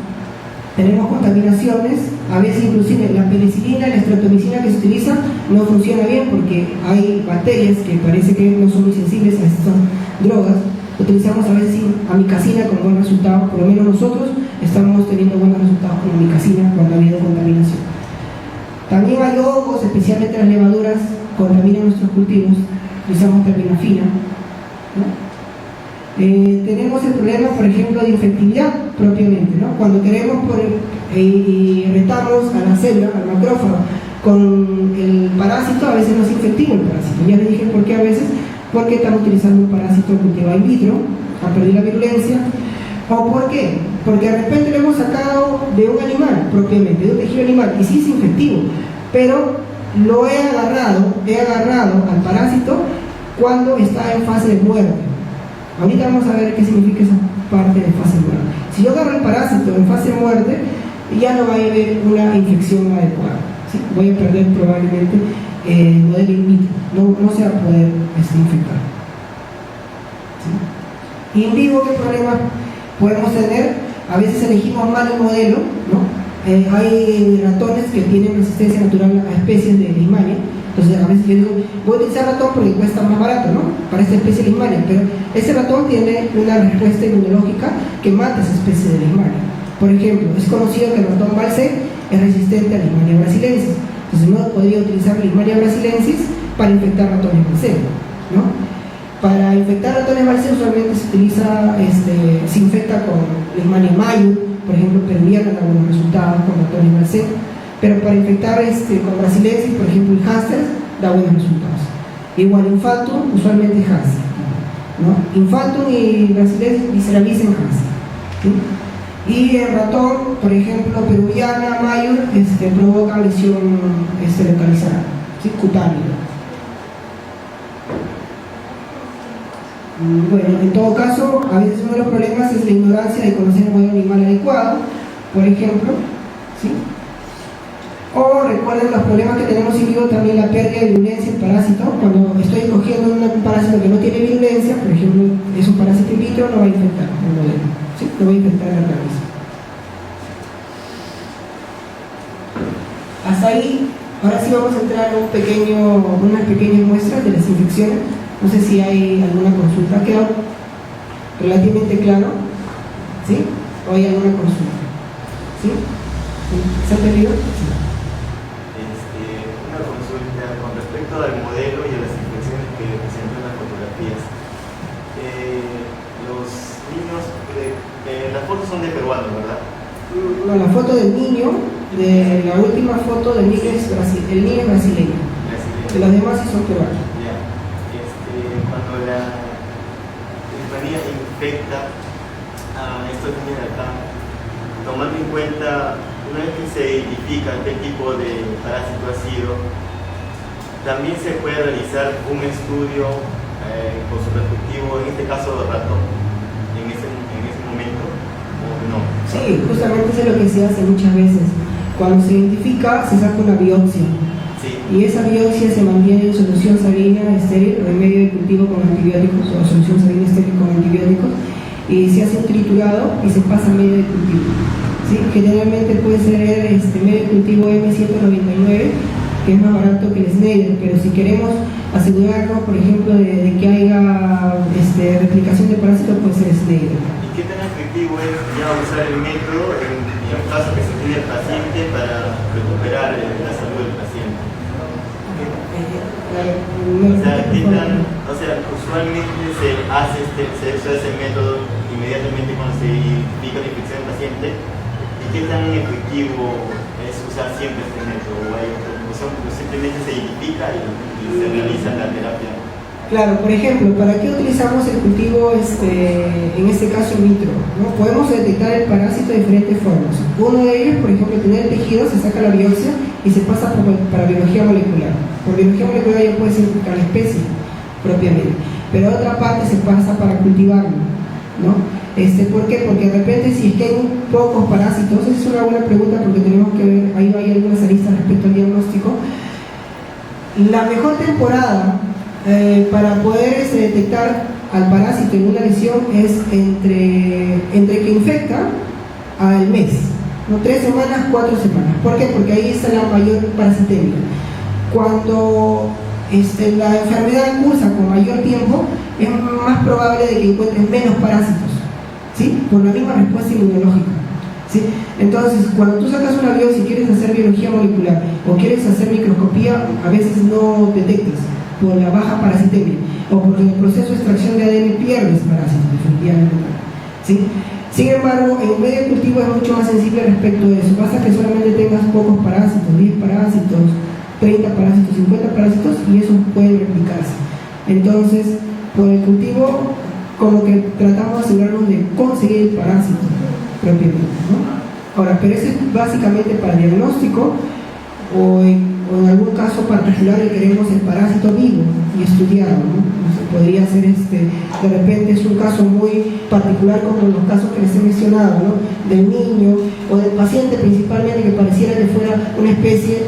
A: Tenemos contaminaciones, a veces inclusive la penicilina, la streptomicina que se utiliza no funciona bien porque hay bacterias que parece que no son muy sensibles a estas drogas. Utilizamos a veces amicacina con buen resultado, por lo menos nosotros estamos teniendo buenos resultados con amicacina cuando ha habido contaminación. También hay hongos, especialmente las levaduras, contaminan nuestros cultivos, utilizamos terminafina, ¿no? Tenemos el problema, por ejemplo, de infectividad propiamente, ¿no? Cuando queremos y retamos a la célula, al macrófago, con el parásito, a veces no es infectivo el parásito. Ya les dije por qué a veces, porque estamos utilizando un parásito cultivado in vitro, ha perdido la virulencia. ¿O por qué? Porque de repente lo hemos sacado de un animal propiamente, de un tejido animal, y sí es infectivo, pero lo he agarrado al parásito cuando está en fase de muerte. Ahorita vamos a ver qué significa esa parte de fase de muerte. Si yo agarro el parásito en fase de muerte, ya no va a haber una infección adecuada, ¿sí? Voy a perder probablemente el modelo in vitro, no se va a poder infectar, ¿sí? Y en vivo, ¿qué problemas podemos tener? A veces elegimos mal el modelo, ¿no? Hay ratones que tienen resistencia natural a especies de Leishmania, Entonces a veces yo digo, voy a utilizar ratón porque cuesta más barato, ¿no? Para esta especie de leishmania, pero ese ratón tiene una respuesta inmunológica que mata esa especie de leishmania. Por ejemplo, es conocido que el ratón Balsec es resistente a Leishmania brasilensis. Entonces no podría utilizar Leishmania brasilensis para infectar ratones Balsec, ¿no? Para infectar ratones Balsec usualmente se utiliza, se infecta con Leishmania mayur, por ejemplo, Peruviana da buenos resultados con ratones Balsec, pero para infectar con brasilensis, por ejemplo, el hámster da buenos resultados. Igual Infantum, usualmente hámster, ¿no? Infantum y brasilensis visceraliza en hámster, ¿sí? Y el ratón, por ejemplo, Peruviana mayur, provoca lesión localizada, ¿sí? Cutánea. Bueno, en todo caso, a veces uno de los problemas es la ignorancia de conocer el modelo animal adecuado, por ejemplo, ¿sí? O recuerden los problemas que tenemos en vivo, también la pérdida de virulencia del parásito. Cuando estoy cogiendo un parásito que no tiene virulencia, por ejemplo, es un parásito in vitro, no va a infectar el modelo, ¿sí? No va a infectar el organismo. Hasta ahí, ahora sí vamos a entrar a unas pequeñas muestras de las infecciones. No sé si hay alguna consulta. ¿Ha quedado relativamente claro? ¿Sí? ¿O hay alguna consulta? ¿Sí? ¿Se ha entendido? Sí.
C: Una consulta con respecto al modelo y a las infecciones que presentan las fotografías. Los niños, las fotos son de peruanos, ¿verdad?
A: No, la foto del niño, la última foto del niño es el niño es brasileño. Los demás sí son peruanos.
C: Cuando la leishmania infecta a estos niños de acá, tomando en cuenta, una vez que se identifica qué tipo de parásito ha sido, también se puede realizar un estudio con su respectivo, en este caso ratón, en ese momento, o no.
A: Sí, justamente eso es lo que se hace muchas veces. Cuando se identifica, se saca una biopsia.
C: Sí.
A: Y esa biopsia se mantiene en solución salina estéril o en medio de cultivo con antibióticos, o solución salina estéril con antibióticos, y se hace un triturado y se pasa a medio de cultivo. ¿Sí? Generalmente puede ser medio de cultivo M199, que es más barato que el Schneider, pero si queremos asegurarnos, por ejemplo, de que haya replicación de parásitos, puede ser Schneider.
C: ¿Y qué tan efectivo es ya usar el método en el caso que se tiene el paciente para recuperar la salud del paciente? Usualmente se usa ese método inmediatamente cuando se identifica la infección del paciente. ¿Y qué tan efectivo es usar siempre este método? ¿O hay simplemente se identifica y se realiza la terapia?
A: Claro, por ejemplo, ¿para qué utilizamos el cultivo, en este caso in vitro? ¿No? Podemos detectar el parásito de diferentes formas. Uno de ellos, por ejemplo, tener el tejido, se saca la biopsia y se pasa para biología molecular. Por biología molecular ya puede identificar la especie propiamente, pero otra parte se pasa para cultivarlo, ¿no? ¿Por qué? Porque de repente si es que hay pocos parásitos, esa es una buena pregunta porque tenemos que ver, ahí hay algunas aristas respecto al diagnóstico. La mejor temporada para poder detectar al parásito en una lesión es entre que infecta al mes, ¿no? 3 semanas, 4 semanas. ¿Por qué? Porque ahí está la mayor parasitemia. Cuando la enfermedad cursa con mayor tiempo, es más probable de que encuentres menos parásitos, ¿sí? Por la misma respuesta inmunológica, ¿sí? Entonces, cuando tú sacas una biopsia y quieres hacer biología molecular o quieres hacer microscopía, a veces no detectas por la baja parasitemia o porque en el proceso de extracción de ADN pierdes parásitos, definitivamente, ¿sí? Sin embargo, en un medio de cultivo es mucho más sensible respecto de eso. Basta que solamente tengas pocos parásitos, 10 parásitos, 30 parásitos, 50 parásitos, y eso puede replicarse. Entonces, por el cultivo, como que tratamos de asegurarnos de conseguir el parásito propiamente, ¿no? Ahora, pero eso es básicamente para diagnóstico o en algún caso particular que queremos el parásito vivo y estudiado, ¿no? Podría ser de repente es un caso muy particular como los casos que les he mencionado, ¿no? Del niño o del paciente principalmente, que pareciera que fuera una especie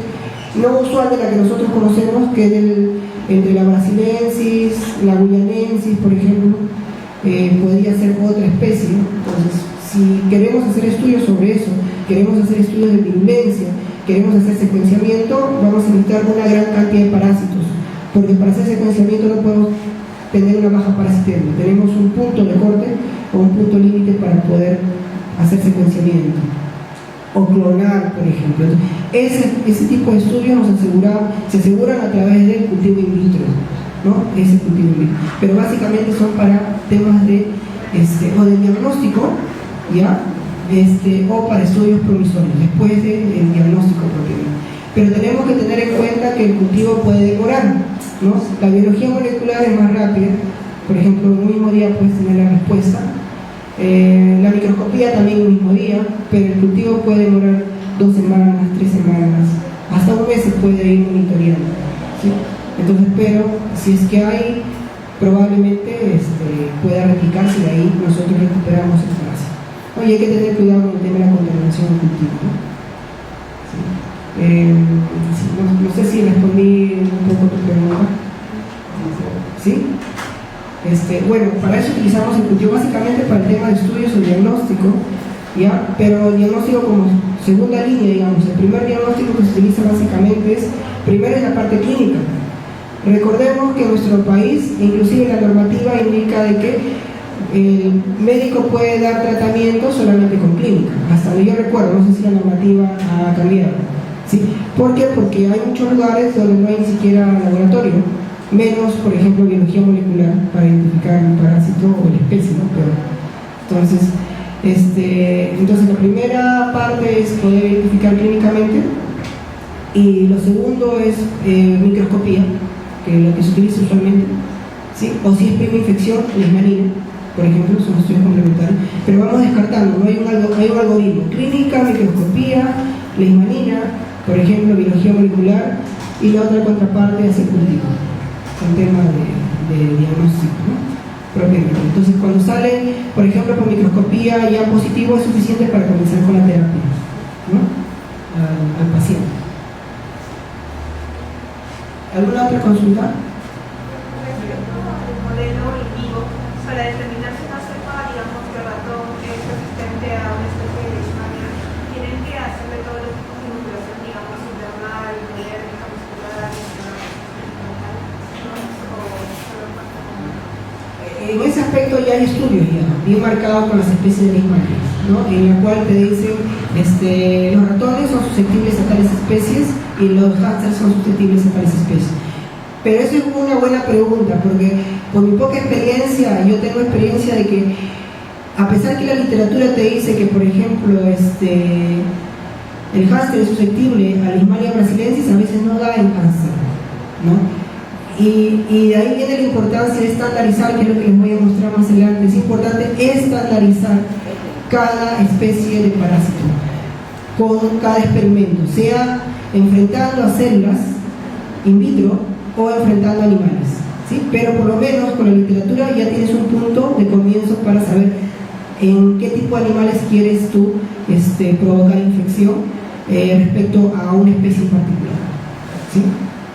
A: no usual de la que nosotros conocemos, que es entre la brasilensis, la guyanensis, por ejemplo, podría ser otra especie, ¿no? Entonces, si queremos hacer estudios sobre eso, queremos hacer estudios de virulencia, queremos hacer secuenciamiento, vamos a necesitar una gran cantidad de parásitos, porque para hacer secuenciamiento no podemos tener una baja parasitemia, tenemos un punto de corte o un punto límite para poder hacer secuenciamiento, o clonar, por ejemplo. Ese tipo de estudios se aseguran a través del cultivo in vitro, ¿no? Ese cultivo in vitro. Pero básicamente son para temas de o de diagnóstico, ¿ya? O para estudios promisorios, después del diagnóstico propiamente. Pero tenemos que tener en cuenta que el cultivo puede demorar, ¿no? La biología molecular es más rápida, por ejemplo, en un mismo día puedes tener la respuesta. La microscopía también el mismo día, pero el cultivo puede demorar 2 semanas, 3 semanas, hasta un mes se puede ir monitoreando, ¿sí? Entonces, pero si es que hay, probablemente pueda replicarse y de ahí nosotros recuperamos el espacio. Y hay que tener cuidado con el tema de la contaminación del cultivo, ¿no? Sí. No sé si respondí un poco tu pregunta. ¿Sí? Bueno, para eso utilizamos el cultivo básicamente para el tema de estudios o diagnóstico, ¿ya? Pero el diagnóstico como segunda línea, digamos, el primer diagnóstico que se utiliza básicamente es, primero es la parte clínica. Recordemos que en nuestro país, inclusive la normativa indica de que el médico puede dar tratamiento solamente con clínica, hasta donde yo recuerdo, no sé si la normativa ha cambiado, ¿sí? ¿Por qué? Porque hay muchos lugares donde no hay ni siquiera laboratorio, menos, por ejemplo, biología molecular para identificar el parásito o la especie, ¿no? Pero, entonces la primera parte es poder identificar clínicamente, y lo segundo es microscopía, que es lo que se utiliza usualmente, ¿sí? O si es prima infección, leishmanina, por ejemplo, son estudios complementarios, pero vamos descartando, ¿no? Hay un algoritmo: clínica, microscopía, leishmanina, por ejemplo, biología molecular, y la otra contraparte es el cultivo, el tema de diagnóstico, ¿no? Propiamente. Entonces, cuando sale, por ejemplo, por microscopía ya positivo, es suficiente para comenzar con la terapia, ¿no? Al paciente. ¿Alguna otra consulta?
D: El modelo in vivo, para determinar si una cepa, digamos, que el ratón es resistente a una especie de leishmania, tienen que hacerle todos los tipos de inoculación, digamos, invernal, alérgica, muscular,
A: en ese aspecto ya hay estudios ya bien marcados con las especies de leishmania, ¿no? En la cual te dicen los ratones son susceptibles a tales especies y los hámsters son susceptibles a tales especies. Pero eso es una buena pregunta, porque por mi poca experiencia, yo tengo experiencia de que, a pesar que la literatura te dice que, por ejemplo, el hámster es susceptible a Leishmania brasilensis, a veces no da en hámster, ¿no? Y de ahí viene la importancia de estandarizar, que es lo que les voy a mostrar más adelante. Es importante estandarizar cada especie de parásito con cada experimento, sea enfrentando a células in vitro o enfrentando a animales, ¿sí? Pero por lo menos con la literatura ya tienes un punto de comienzo para saber en qué tipo de animales quieres tú provocar infección respecto a una especie en particular, ¿sí?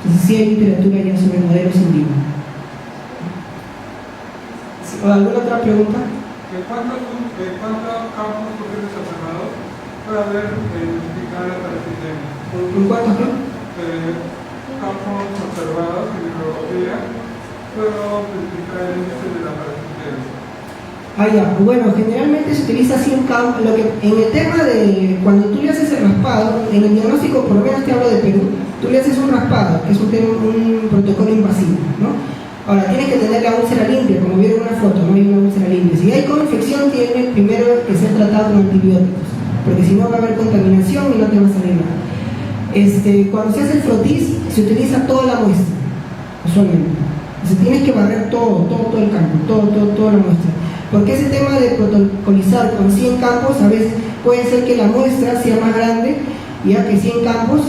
A: Entonces sí hay literatura ya sobre modelos in vivo. ¿Alguna otra pregunta?
E: ¿Cuántos campos posibles observados para ver identificar la parasitemia?
A: ¿En cuántos qué?
E: Campos observados en microscopía puedo identificar el índice de la parasitemia.
A: Ya. Bueno, generalmente se utiliza así un campo. En el tema de cuando tú le haces el raspado, en el diagnóstico, por lo menos te hablo de Perú, tú le haces un raspado, que es un protocolo invasivo, ¿no? Ahora, tienes que tener la úlcera limpia, como vieron en una foto, no hay una úlcera limpia. Si hay infección, tiene primero que ser tratado con antibióticos, porque si no va a haber contaminación y no te va a salir nada. Cuando se hace el frotis, se utiliza toda la muestra, usualmente. Entonces tienes que barrer todo el campo, toda la muestra. Porque ese tema de protocolizar con 100 campos, a veces puede ser que la muestra sea más grande, ya que 100 campos,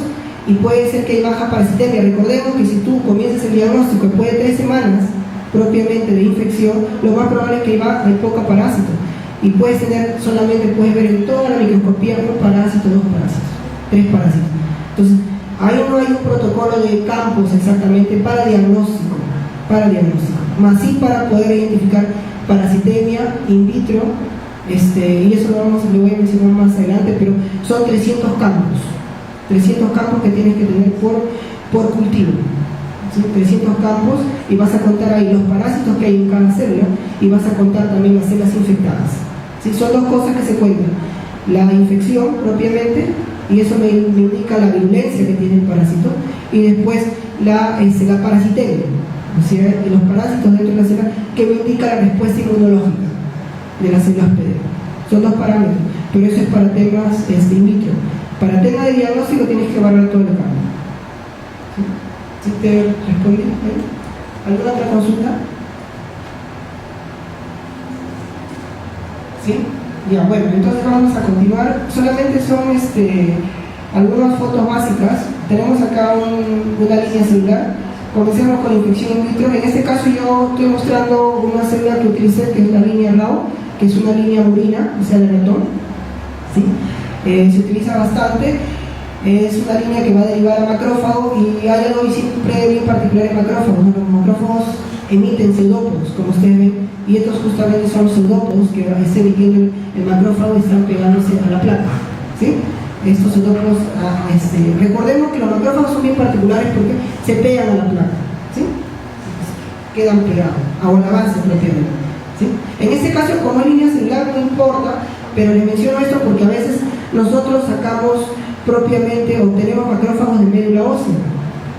A: y puede ser que hay baja parasitemia. Recordemos que si tú comienzas el diagnóstico después de 3 semanas propiamente de infección, lo más probable es que hay poca parásito. Y puedes ver en toda la microscopía 1 parásito, 2 parásitos, 3 parásitos. Entonces, ahí no hay un protocolo de campos exactamente para diagnóstico, más sí para poder identificar parasitemia in vitro, y eso lo voy a mencionar más adelante, pero son 300 campos 300 campos que tienes que tener por cultivo. ¿Sí? 300 campos, y vas a contar ahí los parásitos que hay en cada célula, y vas a contar también las células infectadas. ¿Sí? Son dos cosas que se cuentan: la infección propiamente, y eso me indica la virulencia que tiene el parásito, y después la parasitemia, o sea, los parásitos dentro de la célula, que me indica la respuesta inmunológica de las células PD. Son dos parámetros, pero eso es para temas in vitro. Para temas de diagnóstico tienes que evaluar todo el campo. ¿Sí te respondí? ¿Alguna otra consulta? ¿Sí? Ya, bueno, entonces vamos a continuar. Solamente son algunas fotos básicas. Tenemos acá una línea celular. Comencemos con infección in vitro. En este caso yo estoy mostrando una célula que utilicé, que es la línea RAO, que es una línea murina, o sea, de ratón. ¿Sí? Se utiliza bastante. Es una línea que va a derivar a macrófago, y hay algo siempre bien particular en macrófagos. Los macrófagos emiten pseudópodos, como ustedes ven, y estos justamente son pseudópodos que está emitiendo el macrófago y están pegándose a la placa. ¿Sí? Estos pseudópodos, recordemos que los macrófagos son bien particulares porque se pegan a la placa. ¿Sí? Quedan pegados, a la base propiamente. ¿Sí? En este caso, como es línea celular, no importa, pero les menciono esto porque a veces nosotros sacamos propiamente, obtenemos macrófagos de médula ósea,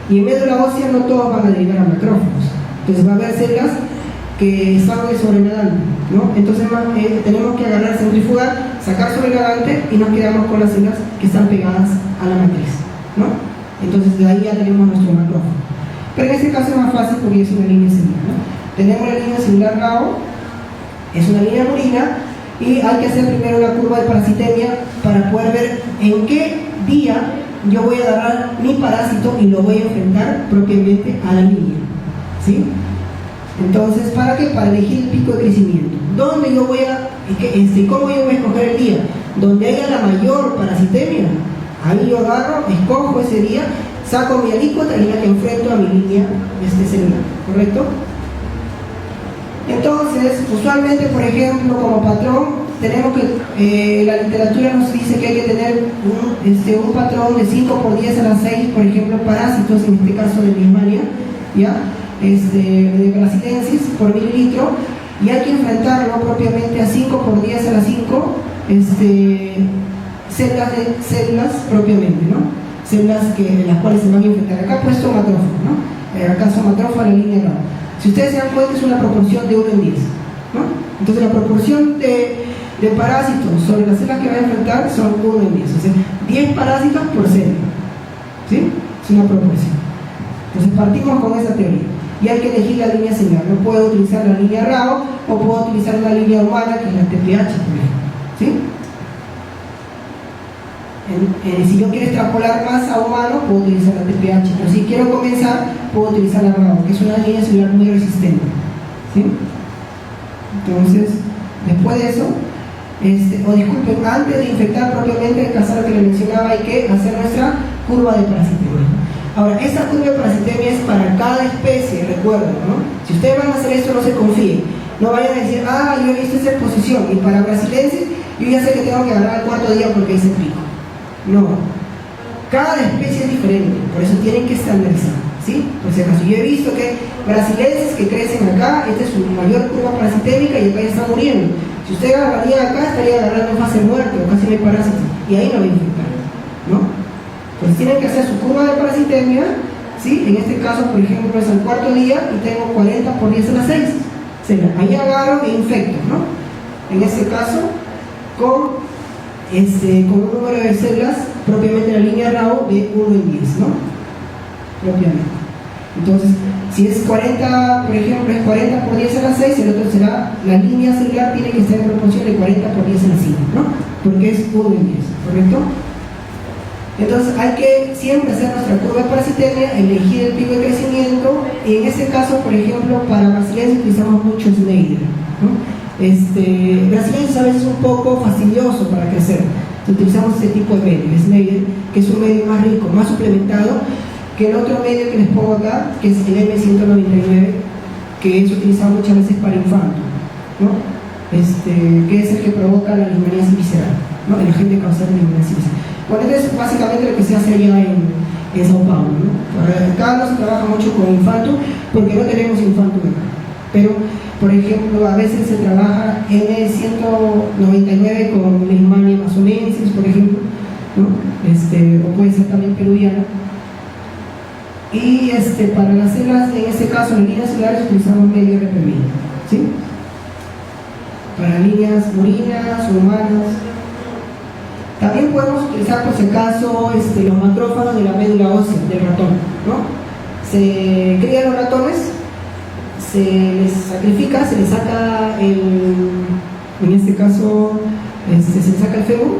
A: y en médula ósea no todos van a derivar a macrófagos. Entonces va a haber células que están sobrenadando, ¿no? Entonces tenemos que agarrar, centrifugar, sacar sobrenadante, y nos quedamos con las células que están pegadas a la matriz, ¿no? Entonces de ahí ya tenemos nuestro macrófago. Pero en este caso es más fácil porque es una línea celular, ¿no? Tenemos la línea celular RAO, es una línea murina, y hay que hacer primero una curva de parasitemia para poder ver en qué día yo voy a agarrar mi parásito y lo voy a enfrentar propiamente a la línea. ¿Sí? Entonces, ¿para qué? Para elegir el pico de crecimiento. ¿Dónde yo voy a, cómo yo voy a escoger el día? Donde haya la mayor parasitemia, ahí yo agarro, escojo ese día, saco mi alícuota y la que enfrento a mi línea celular, ¿correcto? Entonces, usualmente, por ejemplo, como patrón, tenemos que, la literatura nos dice que hay que tener un patrón de 5 por 10 a la 6, por ejemplo, parásitos, en este caso de Leishmania, ¿ya? De Brasilensis por mililitro, y hay que enfrentarlo propiamente a 5 por 10 a la 5 células propiamente, ¿no? Células en las cuales se van a enfrentar. Acá he puesto macrófago, ¿no? Acá son macrófago, la línea RAO. Si ustedes se dan cuenta, es una proporción de 1 en 10, ¿no? Entonces la proporción de parásitos sobre las células que va a enfrentar son 1 en 10, o sea, 10 parásitos por célula, ¿sí? Es una proporción. Entonces partimos con esa teoría, y hay que elegir la línea celular. No puedo utilizar la línea RAO, o puedo utilizar una línea humana, que es la TPH, por ejemplo, ¿sí? Si yo quiero extrapolar más a humano, puedo utilizar la TPH, pero si quiero comenzar, puedo utilizar la RAO, que es una línea celular muy resistente, ¿sí? Entonces, después de eso, disculpen, antes de infectar propiamente, el caso que le mencionaba, hay que hacer nuestra curva de parasitemia. Ahora, esta curva de parasitemia es para cada especie, recuerden, ¿no? Si ustedes van a hacer esto, no se confíen. No vayan a decir, yo he visto esa exposición, y para brasilenses, yo ya sé que tengo que agarrar el 4º día porque hice pico. No. Cada especie es diferente, por eso tienen que estandarizar, ¿sí? Por si acaso, yo he visto que brasilenses que crecen acá, esta es su mayor curva parasitémica y acá ya están muriendo. Si usted agarraría acá, estaría agarrando en fase muerta, o casi no hay parásitos, y ahí no va a infectar, ¿no? Pues tienen que hacer su curva de parasitemia, ¿sí? En este caso, por ejemplo, es al 4º día y tengo 40 por 10 a la 6. Ahí agarro e infecto, ¿no? En este caso, con un número de células, propiamente la línea RAO de 1 en 10, ¿no? Propiamente. Entonces, si es 40, por ejemplo, es 40 por 10 a la 6, el otro será, la línea celular tiene que estar en proporción de 40 por 10 a la 5, ¿no? Porque es 1 en 10, ¿correcto? Entonces hay que siempre hacer nuestra curva de parasitemia, elegir el pico de crecimiento, y en este caso, por ejemplo, para brasileños utilizamos mucho Snyder, ¿no? Brasileños a veces es un poco fastidioso para crecer, entonces utilizamos este tipo de medio, Snyder, que es un medio más rico, más suplementado que el otro medio que les pongo acá, que es el M199, que es utilizado muchas veces para infantos, ¿no? Que es el que provoca la leishmaniasis visceral, ¿no? El agente causal de leishmaniasis visceral. Bueno, esto es básicamente lo que se hace allá en Sao Paulo, ¿no? Acá no se trabaja mucho con infanto porque no tenemos infanto acá. Pero, por ejemplo, a veces se trabaja N199 con Leishmania amazonensis, por ejemplo, ¿no? O puede ser también peruviana. Y para las células, en este caso, en líneas celulares utilizamos medio RPM, ¿sí? Para líneas murinas, humanas. También podemos utilizar, por si acaso, los macrófagos de la médula ósea del ratón, ¿no? Se crían los ratones, se les sacrifica, se les saca en este caso, se les saca el fémur,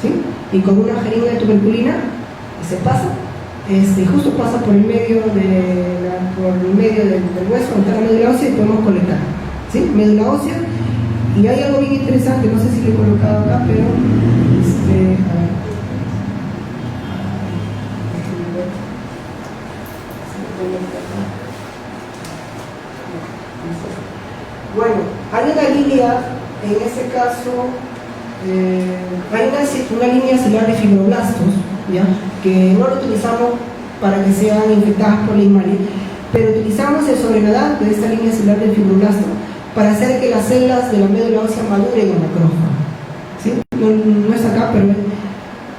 A: ¿sí? Y con una jeringa de tuberculina se pasa, justo pasa por el medio, del hueso, donde está la médula ósea, y podemos colectar, ¿sí? Médula ósea. Y hay algo bien interesante, no sé si lo he colocado acá, pero a ver. Bueno, hay una línea, en este caso, hay una línea celular de fibroblastos, ¿ya? Que no lo utilizamos para que sean infectadas por Leishmania, pero utilizamos el sobrenadante de esta línea celular de fibroblasto para hacer que las células de la médula ósea maduren en macrófago, ¿sí? No es acá, pero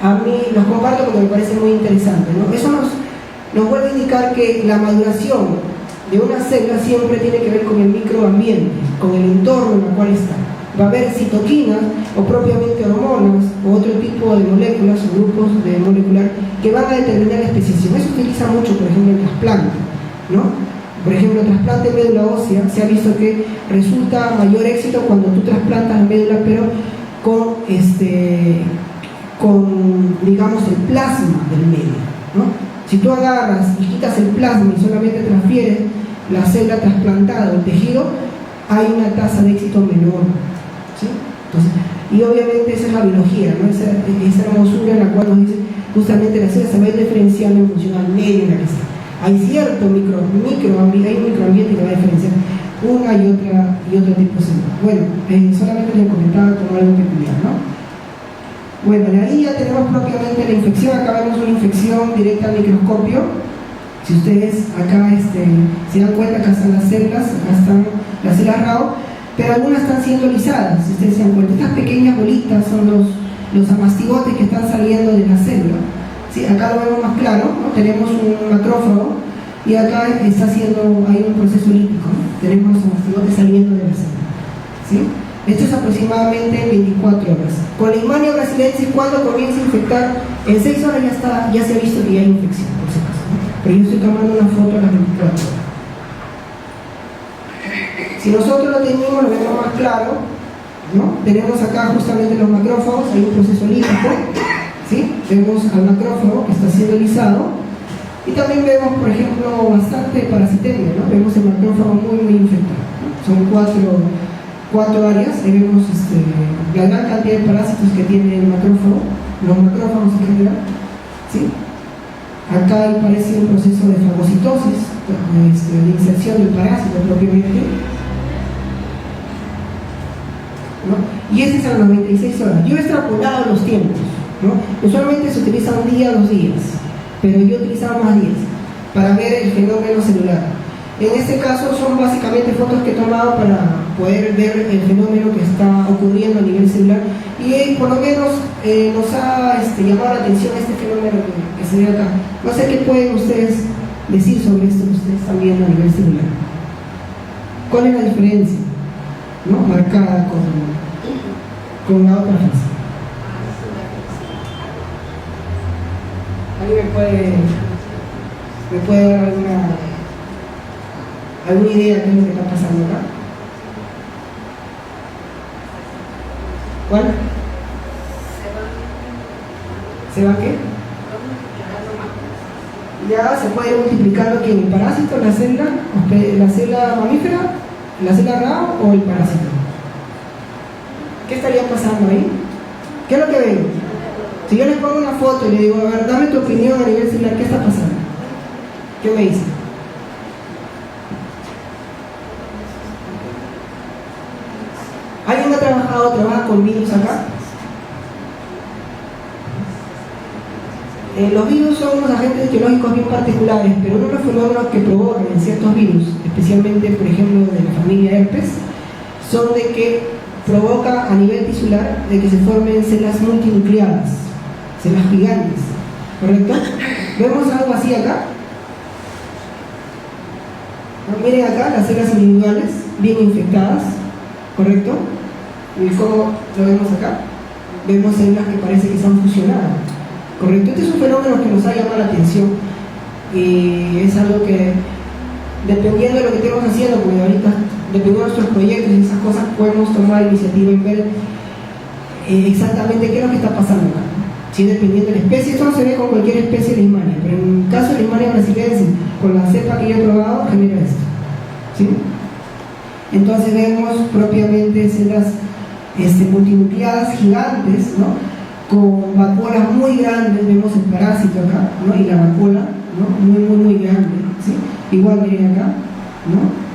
A: a mí los comparto porque me parece muy interesante, ¿no? Eso nos vuelve a indicar que la maduración de una célula siempre tiene que ver con el microambiente, con el entorno en el cual está. Va a haber citoquinas o propiamente hormonas o otro tipo de moléculas o grupos de molecular que van a determinar la especiación. Eso se utiliza mucho, por ejemplo, en trasplante, ¿no? Por ejemplo, el trasplante de médula ósea se ha visto que resulta mayor éxito cuando tú trasplantas la médula, pero con digamos, el plasma del medio, ¿no? Si tú agarras y quitas el plasma y solamente transfieres la célula trasplantada o el tejido, hay una tasa de éxito menor, ¿sí? Entonces, y obviamente esa es la biología, ¿no? Esa hermosura en la cual nos dice justamente la célula se va a ir diferenciando en función al medio en la que está. Hay cierto microambiente que va a diferenciar una y otro tipo de célula. Bueno, solamente les comentaba como algo peculiar, ¿no? Bueno, de ahí ya tenemos propiamente la infección. Acá vemos una infección directa al microscopio. Si ustedes acá se dan cuenta, acá están las células, acá están las células RAO, pero algunas están siendo lisadas, si ustedes se dan cuenta. Estas pequeñas bolitas son los amastigotes que están saliendo de la célula. ¿Sí? Acá lo vemos más claro, ¿no? Tenemos un macrófago y acá hay un proceso lítico, ¿no? Tenemos los amastigotes saliendo de la célula, ¿sí? Esto es aproximadamente 24 horas. Con Leishmania brasilensis, cuando comienza a infectar, en 6 horas ya se ha visto que ya hay infección, por si acaso, ¿no? Pero yo estoy tomando una foto a las 24 horas. Si nosotros lo tenemos, lo vemos más claro, ¿no? Tenemos acá justamente los macrófagos, hay un proceso lítico, ¿sí? Vemos al macrófago que está siendo lisado, y también vemos, por ejemplo, bastante parasitemia, ¿no? Vemos el macrófago muy infectado, ¿no? Son cuatro áreas. Ahí vemos la gran cantidad de parásitos que tiene el macrófago, los macrófagos en general, ¿sí? Acá parece un proceso de fagocitosis, de inserción del parásito propiamente, ¿no? Y este es a las 96 horas. Yo he extrapolado los tiempos, ¿no? Usualmente se utiliza un día, 2 días, pero yo utilizaba más días para ver el fenómeno celular. En este caso son básicamente fotos que he tomado para poder ver el fenómeno que está ocurriendo a nivel celular, y por lo menos nos ha llamado la atención este fenómeno que se ve acá. No sé qué pueden ustedes decir sobre esto que ustedes están viendo a nivel celular. ¿Cuál es la diferencia, ¿no? Marcada con la otra fase? ¿Alguien me puede dar alguna idea de qué es lo que está pasando acá? ¿Cuál? ¿Se va qué? Ya se puede ir multiplicando aquí el parásito, la célula mamífera, la célula RAO o el parásito. ¿Qué estaría pasando ahí? ¿Qué es lo que ven? Si yo les pongo una foto y le digo, a ver, dame tu opinión a nivel celular, ¿qué está pasando? ¿Qué me dicen? ¿Alguien ha trabaja con virus acá? Los virus son unos agentes etiológicos bien particulares, pero uno de los fenómenos que provocan en ciertos virus, especialmente por ejemplo de la familia herpes, son de que provoca a nivel tisular de que se formen células multinucleadas, células gigantes, ¿correcto? ¿Vemos algo así acá? ¿No? Miren acá las células individuales bien infectadas, ¿correcto? ¿Y cómo lo vemos acá? Vemos células que parece que se han fusionado, ¿correcto? Este es un fenómeno que nos ha llamado la atención y es algo que, dependiendo de lo que estemos haciendo, porque ahorita, dependiendo de nuestros proyectos y esas cosas, podemos tomar iniciativa en ver exactamente qué es lo que está pasando acá. ¿Sí? Dependiendo de la especie, esto no se ve con cualquier especie de Leishmania, pero en el caso de Leishmania brasiliensis, con la cepa que yo he probado, genera esto. ¿Sí? Entonces vemos propiamente células multinucleadas gigantes, ¿no? Con vacuolas muy grandes, vemos el parásito acá, ¿no? Y la vacuola, ¿no? Muy grande, ¿sí? Igual miren acá, ¿no?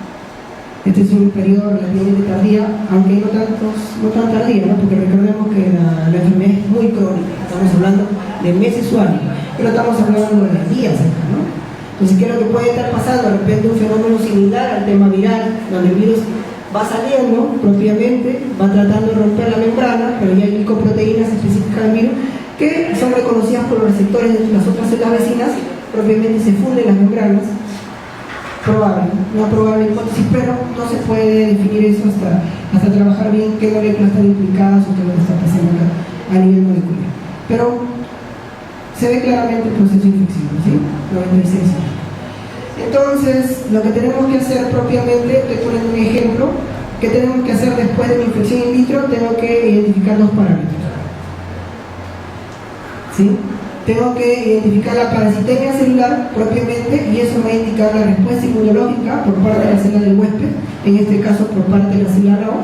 A: Este es un periodo relativamente tardía, aunque no tan tardía, ¿no? Porque recordemos que la enfermedad es muy crónica, estamos hablando de meses o años, pero estamos hablando de días acá, ¿no? Entonces, ¿qué es lo que puede estar pasando? De repente un fenómeno similar al tema viral, donde el virus va saliendo propiamente, va tratando de romper la membrana, pero ya hay glicoproteínas específicas del virus que son reconocidas por los receptores de las otras células vecinas, propiamente se funden las membranas. Probable, una probable hipótesis, pero no se puede definir eso hasta trabajar bien qué moléculas están implicadas o qué es lo que está pasando acá a nivel molecular. Pero se ve claramente el proceso infeccioso, ¿sí? 96. Entonces, lo que tenemos que hacer propiamente, estoy poniendo un ejemplo, ¿qué tenemos que hacer después de la infección in vitro? Tengo que identificar dos parámetros, ¿sí? Tengo que identificar la parasitemia celular propiamente, y eso me va a indicar la respuesta inmunológica por parte de la célula del huésped, en este caso por parte de la célula RAO,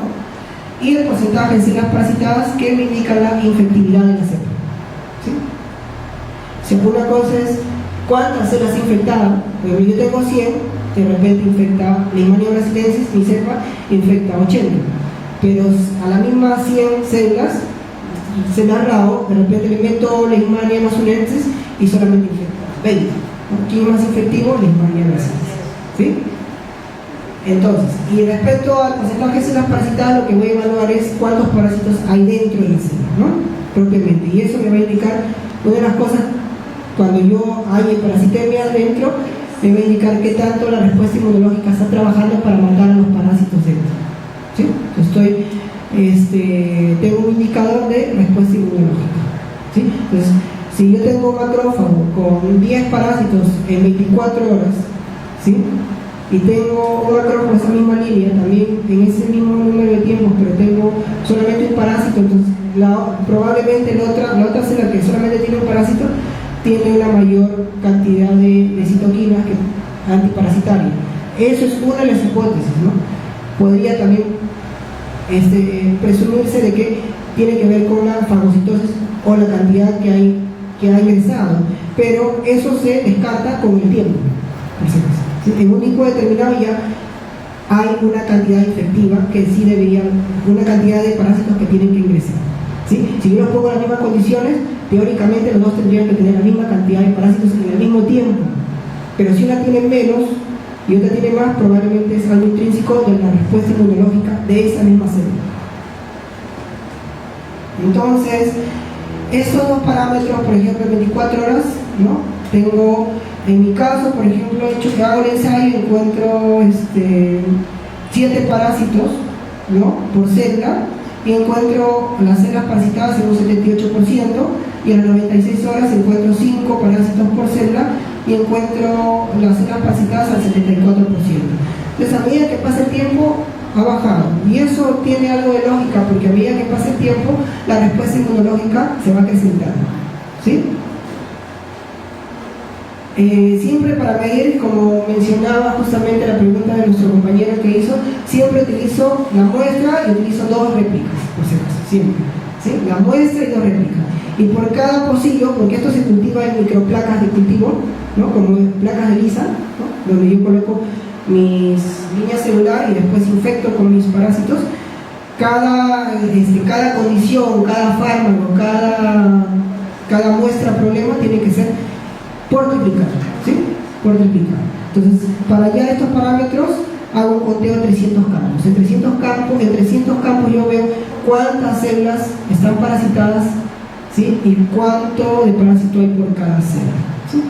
A: y el porcentaje de células parasitadas que me indica la infectividad de la cepa. ¿Sí? Si una cosa es cuántas células infectadas, yo tengo 100, de repente infecta Leishmania brasiliensis, mi cepa infecta 80, pero a la misma 100 células se me ha RAO, de repente le meto Leishmania amazonensis y solamente infecta 20. ¿No? ¿Quién es más efectivo? Leishmania brasiliensis. ¿Sí? Entonces, y respecto al porcentaje de células parasitadas, lo que voy a evaluar es cuántos parásitos hay dentro de la célula, ¿no? Propiamente. Y eso me va a indicar, una de las cosas, cuando yo hay parasitemia dentro, me va a indicar qué tanto la respuesta inmunológica está trabajando para matar a los parásitos dentro. ¿Sí? Entonces tengo un indicador de respuesta inmunológica. ¿Sí? Entonces, si yo tengo un macrófago con 10 parásitos en 24 horas, ¿sí? Y tengo un macrófago de esa misma línea, también en ese mismo número de tiempos, pero tengo solamente un parásito, entonces probablemente la otra célula que solamente tiene un parásito tiene una mayor cantidad de citoquinas que antiparasitaria. Eso es una de las hipótesis, ¿no? Podría también presumirse de que tiene que ver con la fagocitosis o la cantidad que ha ingresado, pero eso se descarta con el tiempo. ¿Sí? En un tipo determinado ya hay una cantidad efectiva que sí debería, una cantidad de parásitos que tienen que ingresar. ¿Sí? Si yo los pongo en las mismas condiciones, teóricamente los dos tendrían que tener la misma cantidad de parásitos en el mismo tiempo, pero si una tiene menos y otra tiene más, probablemente es algo intrínseco de la respuesta inmunológica de esa misma célula. Entonces, estos dos parámetros, por ejemplo, en 24 horas, ¿no? Tengo, en mi caso, por ejemplo, que hago el ensayo y encuentro 7 parásitos, ¿no? Por célula, y encuentro las células parasitadas en un 78%, y a las 96 horas encuentro 5 parásitos por célula y encuentro las células parasitadas al 74%. Entonces, a medida que pasa el tiempo, ha bajado, y eso tiene algo de lógica, porque a medida que pasa el tiempo, la respuesta inmunológica se va acrecentando. ¿Sí? Siempre para medir, como mencionaba justamente la pregunta de nuestro compañero que hizo, siempre utilizo la muestra y utilizo 2 réplicas, por si acaso, siempre. ¿Sí? La muestra y 2 réplicas. Y por cada pocillo, porque esto se cultiva en microplacas de cultivo, ¿no? Como placas de lisa, ¿no? Donde yo coloco mis líneas celulares y después infecto con mis parásitos. Cada condición, cada fármaco, cada muestra problema tiene que ser por triplicado, ¿sí? Por triplicado. Entonces, para hallar estos parámetros, hago un conteo de 300 campos. En 300 campos yo veo cuántas células están parasitadas, ¿sí? Y cuánto de parásito hay por cada célula, ¿sí?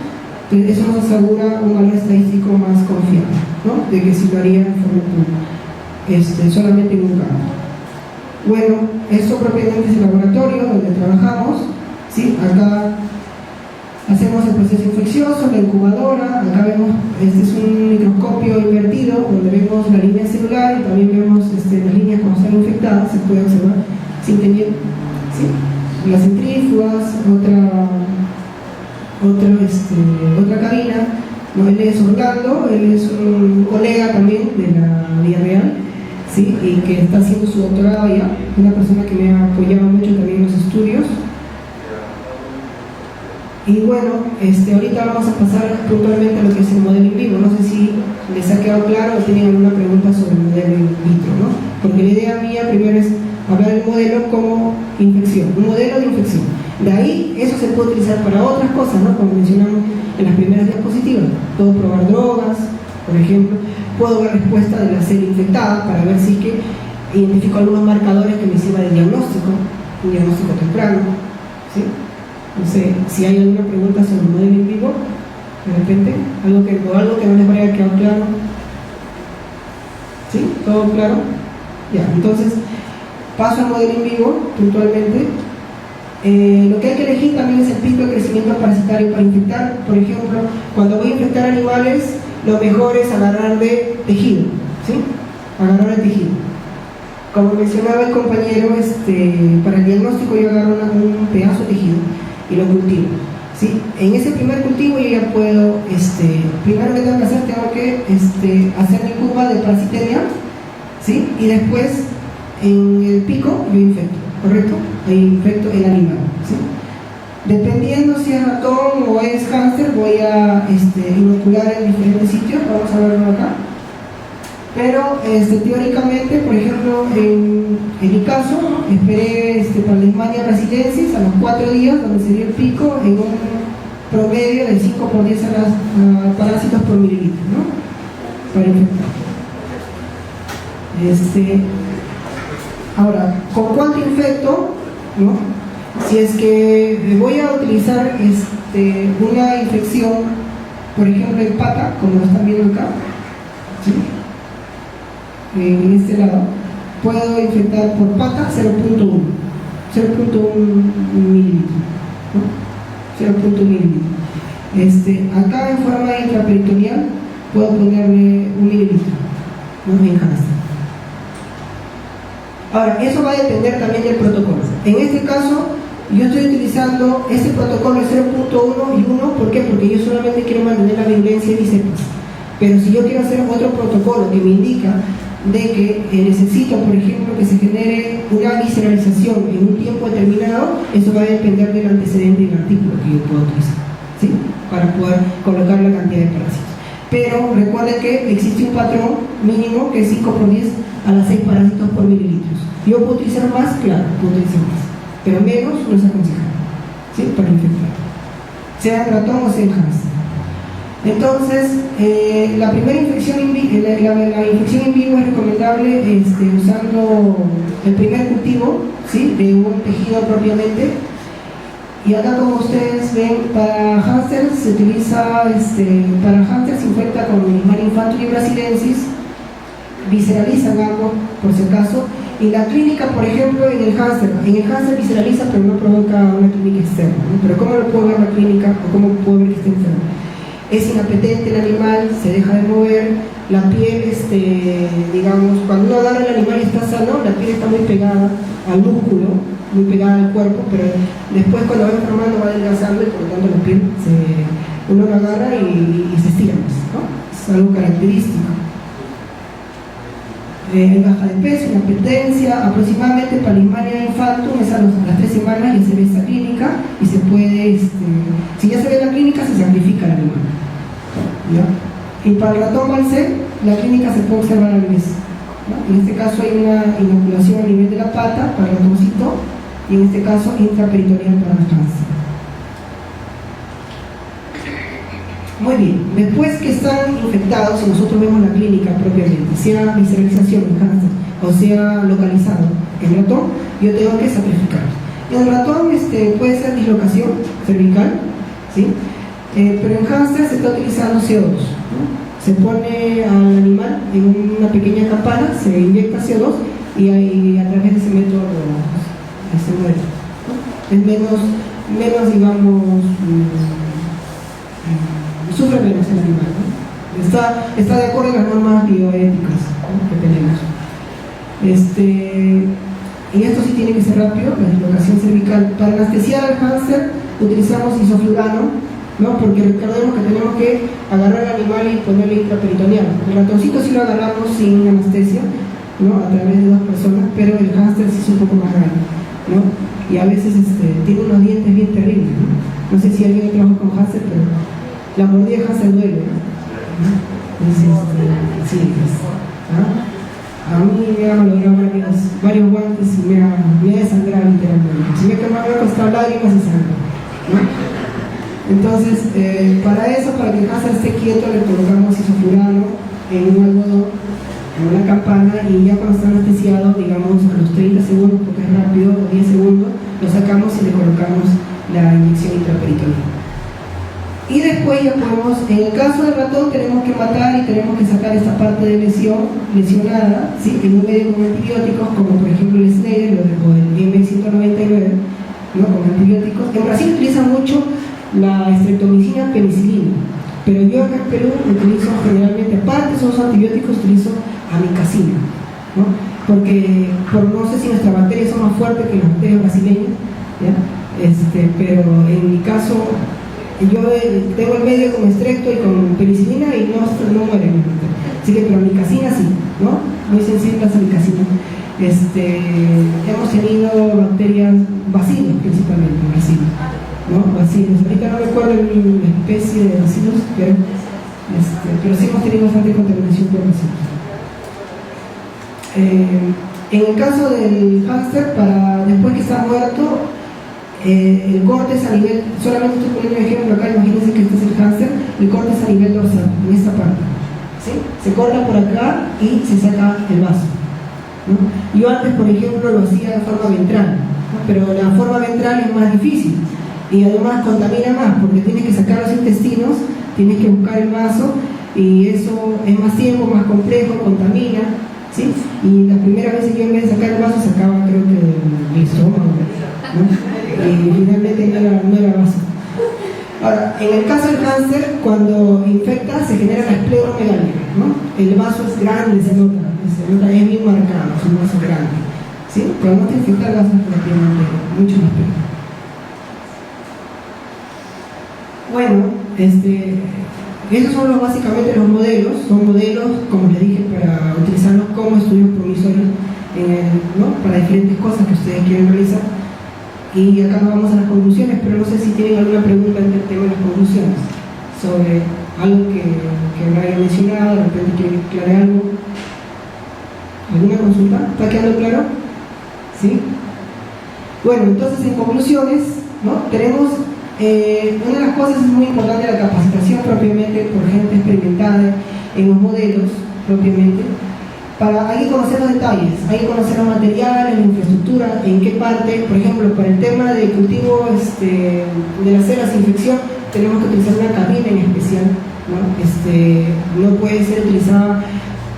A: Entonces, eso nos asegura un valor estadístico más confiable, ¿no? De que si lo haría en forma pura, solamente en un campo. Bueno, esto propiamente es el laboratorio donde trabajamos, ¿sí? Acá hacemos el proceso infeccioso, la incubadora, acá vemos, este es un microscopio invertido donde vemos la línea celular y también vemos las líneas cuando están infectadas, se puede observar sin tener, ¿sí? Las centrífugas, otra cabina, ¿no? Él es Orlando, él es un colega también de la Villarreal, ¿sí? Y que está haciendo su doctorado allá, una persona que me ha apoyado mucho también en los estudios. Y bueno, ahorita vamos a pasar puntualmente a lo que es el modelo in vivo. No sé si les ha quedado claro o tienen alguna pregunta sobre el modelo in vitro, ¿no? Porque la idea mía primero es hablar del modelo como infección, un modelo de infección. De ahí, eso se puede utilizar para otras cosas, ¿no? Como mencionamos en las primeras diapositivas. Puedo probar drogas, por ejemplo. Puedo ver respuesta de la célula infectada para ver si es que identifico algunos marcadores que me sirvan de diagnóstico, un diagnóstico temprano, ¿sí? No sé si hay alguna pregunta sobre el modelo in vivo, de repente, algo que no les haya quedado claro. ¿Sí? ¿Todo claro? Ya, entonces paso al modelo in vivo puntualmente. Lo que hay que elegir también es el pico de crecimiento parasitario para infectar. Por ejemplo, cuando voy a infectar animales, lo mejor es agarrar de tejido, ¿sí? Agarrar de tejido. Como mencionaba el compañero, para el diagnóstico yo agarro un pedazo de tejido y lo cultivo, ¿sí? En ese primer cultivo yo ya puedo, primero que tengo que hacer, hacer mi curva de parasitemia, ¿sí? Y después en el pico yo infecto, ¿correcto? Ahí infecto el animal, ¿sí? Dependiendo si es ratón o es hámster, voy a inocular en diferentes sitios, vamos a verlo acá. Pero teóricamente, por ejemplo, en mi caso, esperé para la Leishmania brasiliensis a los 4 días, donde se dio el pico, en un promedio de 5 por 10 parásitos por mililitro, ¿no? Para infectar. Ahora, ¿con cuánto infecto? ¿No? Si es que voy a utilizar una infección, por ejemplo, en pata, como lo están viendo acá, ¿sí? En este lado, puedo infectar por pata 0.1 mililitro, ¿no? 0.1 mililitro. Acá en forma intraperitoneal puedo ponerle 1 mililitro, ¿no? En hámster. Ahora, eso va a depender también del protocolo. En este caso, yo estoy utilizando este protocolo 0.1 y 1, ¿por qué? Porque yo solamente quiero mantener la virulencia de mis cepas. Pero si yo quiero hacer otro protocolo que me indica de que necesito, por ejemplo, que se genere una visceralización en un tiempo determinado, eso va a depender del antecedente del artículo que yo puedo utilizar, ¿sí? Para poder colocar la cantidad de parásitos. Pero recuerden que existe un patrón mínimo que es 5 por 10 a las 6 parásitos por mililitros. Yo puedo utilizar más, claro, puedo utilizar más, pero menos no es aconsejable, ¿sí? Para infectar, sea en ratón o sea en hámster. Entonces, la primera infección la infección in vivo es recomendable usando el primer cultivo, ¿sí? De un tejido propiamente. Y acá, como ustedes ven, para hámster se utiliza, para hámster se infecta con Leishmania infantil y brasiliensis, visceralizan ambos, por si acaso. Y la clínica, por ejemplo, en el hámster visceraliza, pero no provoca una clínica externa, ¿no? Pero ¿cómo lo puedo ver la clínica o cómo puedo ver que está enfermo? Es inapetente el animal, se deja de mover, la piel, digamos, cuando uno agarra el animal y está sano, la piel está muy pegada al músculo, muy pegada al cuerpo, pero después cuando va enfermando va adelgazando y por lo tanto la piel uno lo agarra y se estira más, ¿no? Es algo característico. Baja de peso, inapetencia, aproximadamente para Leishmania infantum es a las 3 semanas ya se ve esta clínica y se puede, si ya se ve la clínica se sacrifica el animal, ¿ya? Y para el ratón balcé, la clínica se puede observar al mes, ¿no? En este caso hay una inoculación a nivel de la pata para el ratoncito y en este caso intraperitoneal para el hámster. Muy bien, después que están infectados, si nosotros vemos la clínica propiamente, sea visceralización en hámster o sea localizado en ratón, yo tengo que sacrificarlos. En el ratón puede ser dislocación cervical, ¿sí? Pero en hámster se está utilizando CO2, ¿no? Se pone al animal en una pequeña campana, se inyecta CO2 y ahí, a través de ese método se muere, ¿no? Es menos digamos, sufre menos el animal, ¿no? Está de acuerdo con las normas bioéticas, ¿no?, que tenemos. Y esto sí tiene que ser rápido, la dislocación cervical. Para anestesiar al hámster utilizamos isoflurano, ¿no? Porque recordemos que tenemos que agarrar al animal y ponerle intraperitoneal. El ratoncito sí lo agarramos sin anestesia, ¿no?, a través de 2 personas, pero el hámster sí es un poco más grande, ¿no? Y a veces tiene unos dientes bien terribles, ¿no? No sé si alguien trabaja con hámster, pero la mordida de hámster duele, ¿no? Entonces, sí, ¿ah? A mí me ha malogrado varios guantes y me ha desangrado literalmente. Si me ha costado lágrimas y sangre, ¿no? Entonces, para eso, para que el hámster esté quieto, le colocamos isoflurano en un algodón, en una campana, y ya cuando está anestesiado, digamos a los 30 segundos, porque es rápido, o 10 segundos, lo sacamos y le colocamos la inyección intraperitoneal. Y después ya podemos, en el caso del ratón, tenemos que matar y tenemos que sacar esta parte de lesionada, ¿sí?, en un medio con antibióticos, como por ejemplo el Snyder o el M199, ¿no?, con antibióticos. En Brasil utilizan mucho la streptomicina penicilina, pero yo acá en Perú utilizo generalmente, aparte de esos antibióticos, utilizo amikacina, ¿no?, porque no sé si nuestras bacterias son más fuertes que las bacterias brasileñas, ¿ya? Pero en mi caso, yo tengo el medio con estrepto y con penicilina y no mueren. Así que, pero amikacina sí, ¿no? Muy sensible a la amikacina. Hemos tenido bacterias, bacilos principalmente, bacilos, ¿no? Bacilos. Ahorita no recuerdo la especie de bacilos, pero sí hemos tenido bastante contaminación por bacilos. En el caso del hámster, para después que está muerto, el corte es a nivel, solamente estoy poniendo un ejemplo acá, imagínense que este es el hámster, el corte es a nivel dorsal, en esta parte, ¿sí? Se corta por acá y se saca el vaso, ¿no? Yo antes, por ejemplo, lo hacía de forma ventral, ¿no?, pero la forma ventral es más difícil y además contamina más, porque tienes que sacar los intestinos, tienes que buscar el vaso y eso es más tiempo, más complejo, contamina, ¿sí? Y las primeras veces yo, en vez de sacar el vaso, sacaba, creo que el estómago, ¿no? Y finalmente no era vaso. Ahora, en el caso del hámster, cuando infecta se genera la escleromegalia, ¿no? El vaso es grande, se nota, es bien marcado, es un vaso grande, ¿sí? Cuando no te infecta el vaso es relativamente mucho más pequeño. Bueno, esos son básicamente los modelos, son modelos, como les dije, para utilizarlos como estudios promisorios, ¿no?, para diferentes cosas que ustedes quieren realizar. Y acá nos vamos a las conclusiones, pero no sé si tienen alguna pregunta en el tema de las conclusiones, sobre algo que no haya mencionado, de repente quieren aclarar algo. ¿Alguna consulta? ¿Está quedando claro? ¿Sí? Bueno, entonces en conclusiones, ¿no?, tenemos, una de las cosas es muy importante la capacitación propiamente por gente experimentada en los modelos propiamente. Hay que conocer los detalles, hay que conocer los materiales, la infraestructura, en qué parte, por ejemplo, para el tema del cultivo de las células de infección, tenemos que utilizar una cabina en especial, ¿no? No puede ser utilizada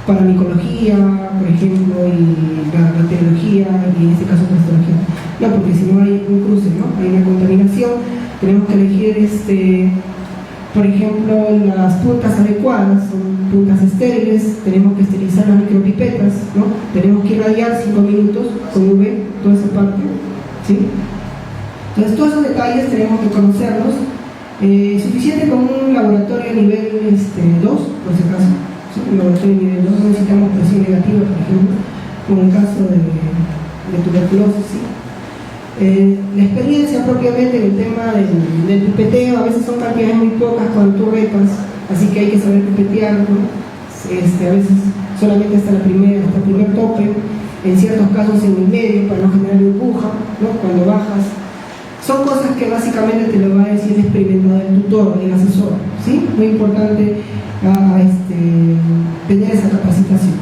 A: para micología, por ejemplo, y la bacteriología, y en este caso pastología. No, porque si no hay un cruce, ¿no? Hay una contaminación, tenemos que elegir, por ejemplo, las puntas adecuadas, son puntas estériles, tenemos que esterilizar las micropipetas, ¿no? Tenemos que irradiar 5 minutos con UV, toda esa parte, ¿sí? Entonces, todos esos detalles tenemos que conocerlos. Suficiente con un laboratorio nivel 2, por si acaso, ¿sí? Un laboratorio nivel 2, no necesitamos presión negativa, por ejemplo, como en el caso de tuberculosis, ¿sí? La experiencia propiamente en el tema del pipeteo, a veces son cantidades muy pocas cuando tú repas, así que hay que saber pipetear, ¿no? A veces solamente hasta el primer tope, en ciertos casos en el medio para no generar burbuja, ¿no?, cuando bajas. Son cosas que básicamente te lo va a decir el experimentador, el tutor, el asesor, ¿sí? Muy importante tener esa capacitación.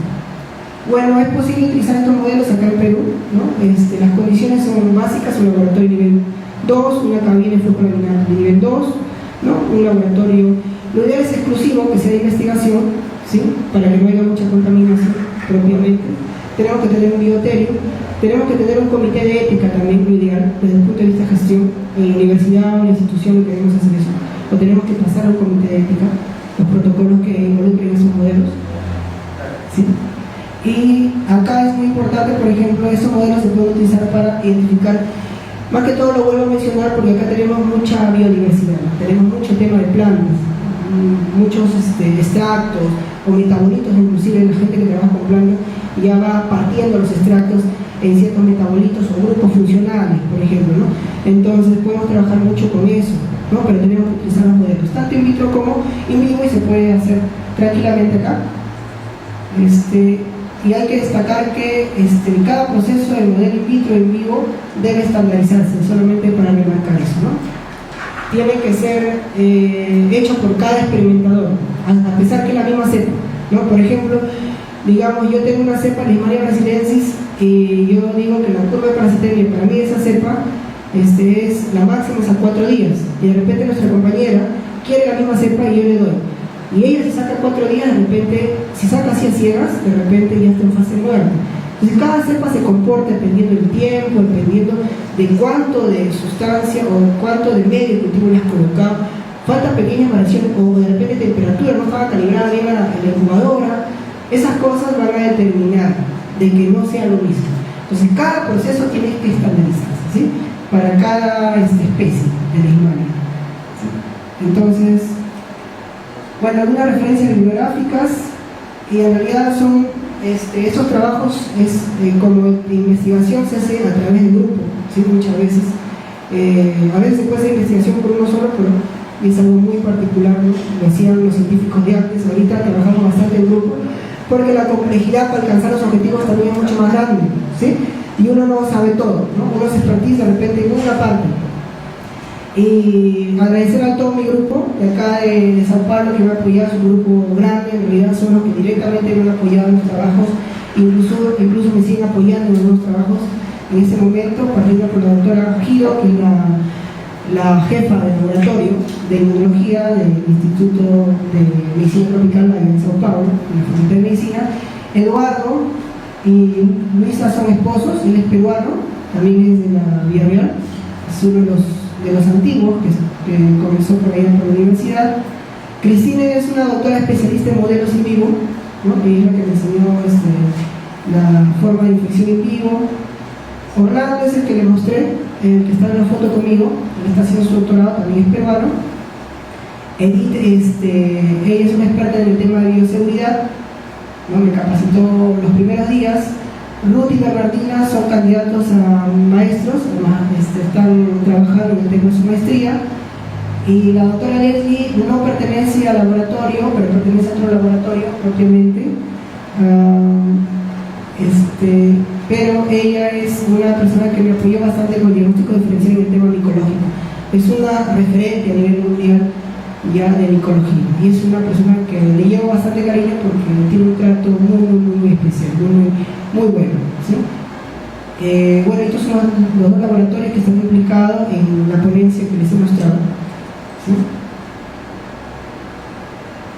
A: Bueno, es posible utilizar estos modelos acá en Perú, ¿no? Las condiciones son básicas: un laboratorio nivel 2, una cabina de flujo laminar de nivel 2, ¿no? Un laboratorio, lo ideal es exclusivo, que sea de investigación, ¿sí? Para que no haya mucha contaminación propiamente. Tenemos que tener un bioterio, tenemos que tener un comité de ética también, lo ideal, desde el punto de vista de gestión. En la universidad o en la institución queremos hacer eso, o tenemos que pasar a un comité de ética, los protocolos que involucren esos modelos, ¿sí? Y acá es muy importante, por ejemplo, esos modelos se pueden utilizar para identificar, más que todo lo vuelvo a mencionar porque acá tenemos mucha biodiversidad, tenemos mucho tema de plantas, muchos extractos o metabolitos, inclusive la gente que trabaja con plantas ya va partiendo los extractos en ciertos metabolitos o grupos funcionales, por ejemplo, ¿no? Entonces podemos trabajar mucho con eso, ¿no? Pero tenemos que utilizar los modelos, tanto in vitro como in vivo, y se puede hacer tranquilamente acá. Y hay que destacar que cada proceso del modelo in vitro y en vivo debe estandarizarse, solamente para remarcar eso, ¿no? Tiene que ser hecho por cada experimentador, a pesar que es la misma cepa, ¿no? Por ejemplo, digamos, yo tengo una cepa Leishmania brasiliensis y yo digo que la curva de parasitemia para mí esa cepa es la máxima es a 4 días, y de repente nuestra compañera quiere la misma cepa y yo le doy. Y ella se saca 4 días, de repente, si saca así a ciegas, de repente ya está en fase 9. Entonces cada cepa se comporta dependiendo del tiempo, dependiendo de cuánto de sustancia o cuánto de medio de cultivo le has colocado. Faltan pequeñas variaciones, o de repente temperatura, no estaba calibrada bien la incubadora. Esas cosas van a determinar de que no sea lo mismo. Entonces cada proceso tiene que estandarizarse, ¿sí? Para cada especie de Leishmania, ¿sí? Entonces, bueno, algunas referencias bibliográficas, y en realidad son estos trabajos como de investigación se hace a través del grupo, ¿sí? Muchas veces a veces se puede hacer investigación por uno solo, pero es algo muy particular, ¿no? Lo hacían los científicos de antes. Ahorita trabajamos bastante en grupo porque la complejidad para alcanzar los objetivos también es mucho más grande, ¿sí? Y uno no sabe todo, ¿no? Uno se expertise de repente en una parte. Y agradecer a todo mi grupo de acá de Sao Paulo, que me ha apoyado. Es un grupo grande, en realidad son los que directamente me han apoyado en los trabajos, incluso me siguen apoyando en algunos trabajos en ese momento, partiendo por la doctora Giro, que es la jefa del laboratorio de inmunología del Instituto de Medicina Tropical en Sao Paulo, en la Facultad de Medicina. Eduardo y Luisa son esposos, él es peruano, también es de la Vía Real, es uno de los antiguos que comenzó por allá por la universidad. Cristina es una doctora especialista en modelos in vivo, ¿no? Ella es la que me enseñó la forma de infección in vivo. Orlando es el que le mostré, el que está en la foto conmigo, él está haciendo su doctorado, también es peruano. Edith, ella es una experta en el tema de bioseguridad, ¿no? Me capacitó los primeros días. Ruth y Bernardina son candidatos a maestros, además están trabajando en el tema de su maestría. Y la doctora Leslie no pertenece al laboratorio, pero pertenece a otro laboratorio propiamente. Pero ella es una persona que me apoyó bastante con el diagnóstico diferencial en el tema micológico. Es una referente a nivel mundial ya de micología, y es una persona que le llevo bastante cariño porque tiene un trato muy especial, muy bueno, ¿sí? Bueno, estos son los dos laboratorios que están implicados en la ponencia que les he mostrado, ¿sí?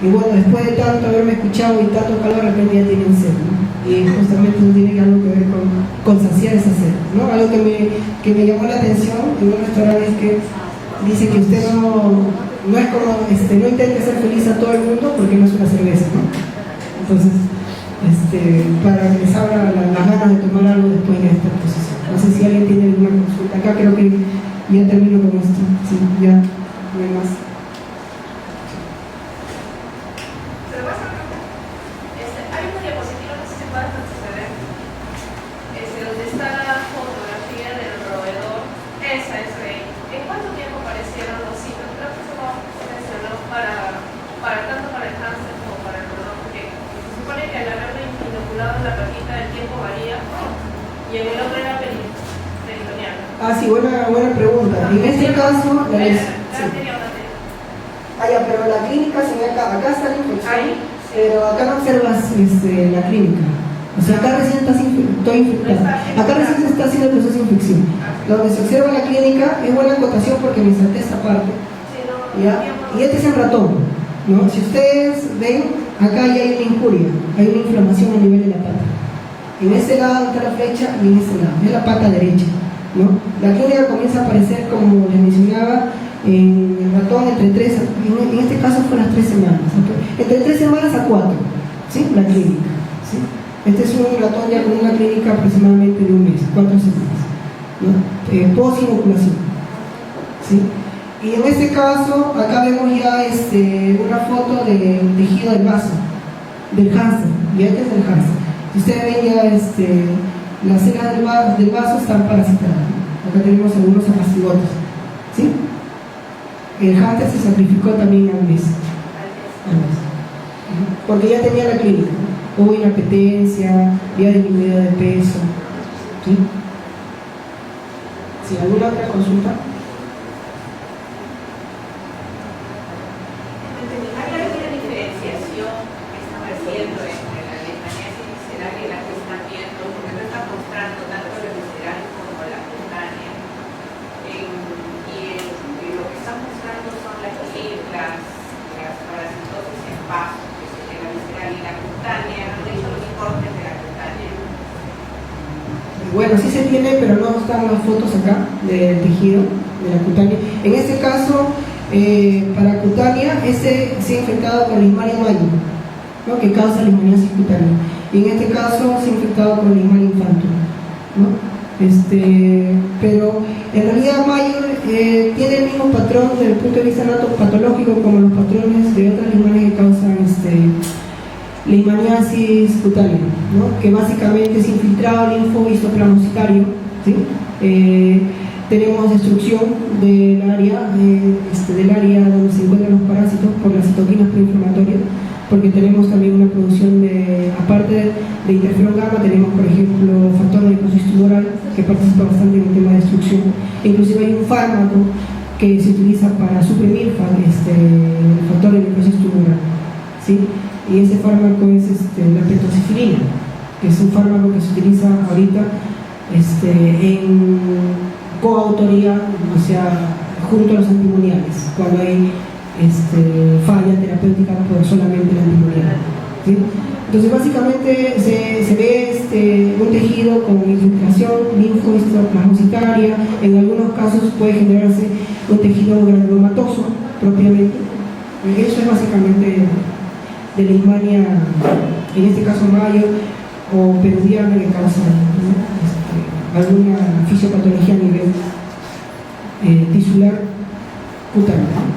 A: Y bueno, después de tanto haberme escuchado y tanto calor, de repente ya tienen sed, ¿no? Y justamente no tiene algo que ver con saciar esa sed, ¿no? Algo que me llamó la atención en un restaurante es que dice que usted no es como, no intente hacer feliz a todo el mundo porque no es una cerveza, ¿no? Entonces, para que les abra las ganas de tomar algo después de esta exposición. No sé si alguien tiene alguna consulta. Acá creo que ya termino con esto. Sí, ya no hay más.
D: Hay una diapositiva, no sé si puedes acceder, donde está la fotografía del roedor. Esa es ahí. ¿En cuánto tiempo aparecieron los síntomas? Creo que eso lo mencionó tanto para el cáncer como para el roedor, porque se supone que al haberlo inoculado en la patita el tiempo varía y en el otro era peritoneal.
A: Ah, sí, buena pregunta. En este caso,
D: La
A: sí.
D: anterior.
A: Ah, ya, pero la clínica se ve acá está la infección,
D: Ahí.
A: pero acá no observas la clínica. O sea, acá recién está infectado. Acá recién se está haciendo el proceso de infección. Donde se observa la clínica es buena acotación porque me salté esta parte. ¿Ya? Y este es el ratón, ¿no? Si ustedes ven, acá ya hay una injuria, hay una inflamación a nivel de la pata. En este lado está la flecha y en este lado, es la pata derecha, ¿no? La clínica comienza a aparecer, como les mencionaba, en el ratón en este caso fue las 3 semanas, ¿okay? Entre 3 semanas a 4, ¿sí? La clínica, ¿sí? Este es un ratón ya con una clínica aproximadamente de un mes, 4 semanas, ¿no? Post-inoculación, ¿sí? Y en este caso, acá vemos ya una foto del tejido del vaso, del Hansen, y este es el Hansen. Si ustedes ven ya las células del vaso están parasitadas. Acá tenemos algunos apastigotes, ¿sí? El Hansen se sacrificó también al mes. Porque ya tenía la clínica, ¿no? Hubo inapetencia, había disminuido de peso, ¿sí? ¿Sí? ¿Alguna otra consulta?
F: ¿Hay alguna diferenciación que están haciendo entre la leishmaniasis visceral y el agestamiento? Porque no está mostrando tanto la visceral como la cutánea. Y lo que está mostrando son las parasitosis en vaso, que sería la visceral y la cutánea, de hecho los cortes de la cutánea.
A: Bueno, sí se tiene, pero no están las fotos acá del tejido, de la cutánea. En este caso, para cutánea, se ha infectado con Leishmania mayo, ¿no? Que causa leishmaniasis cutánea. Y en este caso, se ha infectado con Leishmania infantum, ¿no? Pero en realidad mayo tiene el mismo patrón desde el punto de vista patológico como los patrones de otras leishmanias que causan leishmaniasis cutánea, ¿no? Que básicamente es infiltrado linfo-histoplasmocitario, ¿sí? Tenemos destrucción del área donde se encuentran los parásitos por las citoquinas proinflamatorias, porque tenemos también una producción aparte de interferón gamma, tenemos por ejemplo factor de necrosis tumoral que participa bastante en el tema de destrucción. Inclusive hay un fármaco que se utiliza para suprimir el factor de necrosis tumoral, ¿sí? Y ese fármaco es la pentoxifilina, que es un fármaco que se utiliza ahorita en coautoría, o sea, junto a los antimoniales, cuando hay falla terapéutica por solamente la antimonial, ¿sí? Entonces básicamente se ve un tejido con infiltración linfo-histoplasmocitaria, en algunos casos puede generarse un tejido granulomatoso propiamente. Eso es básicamente de leishmania, en este caso mayo o peruviana, que causa, ¿no? Alguna fisiopatología a nivel tisular cutáneo.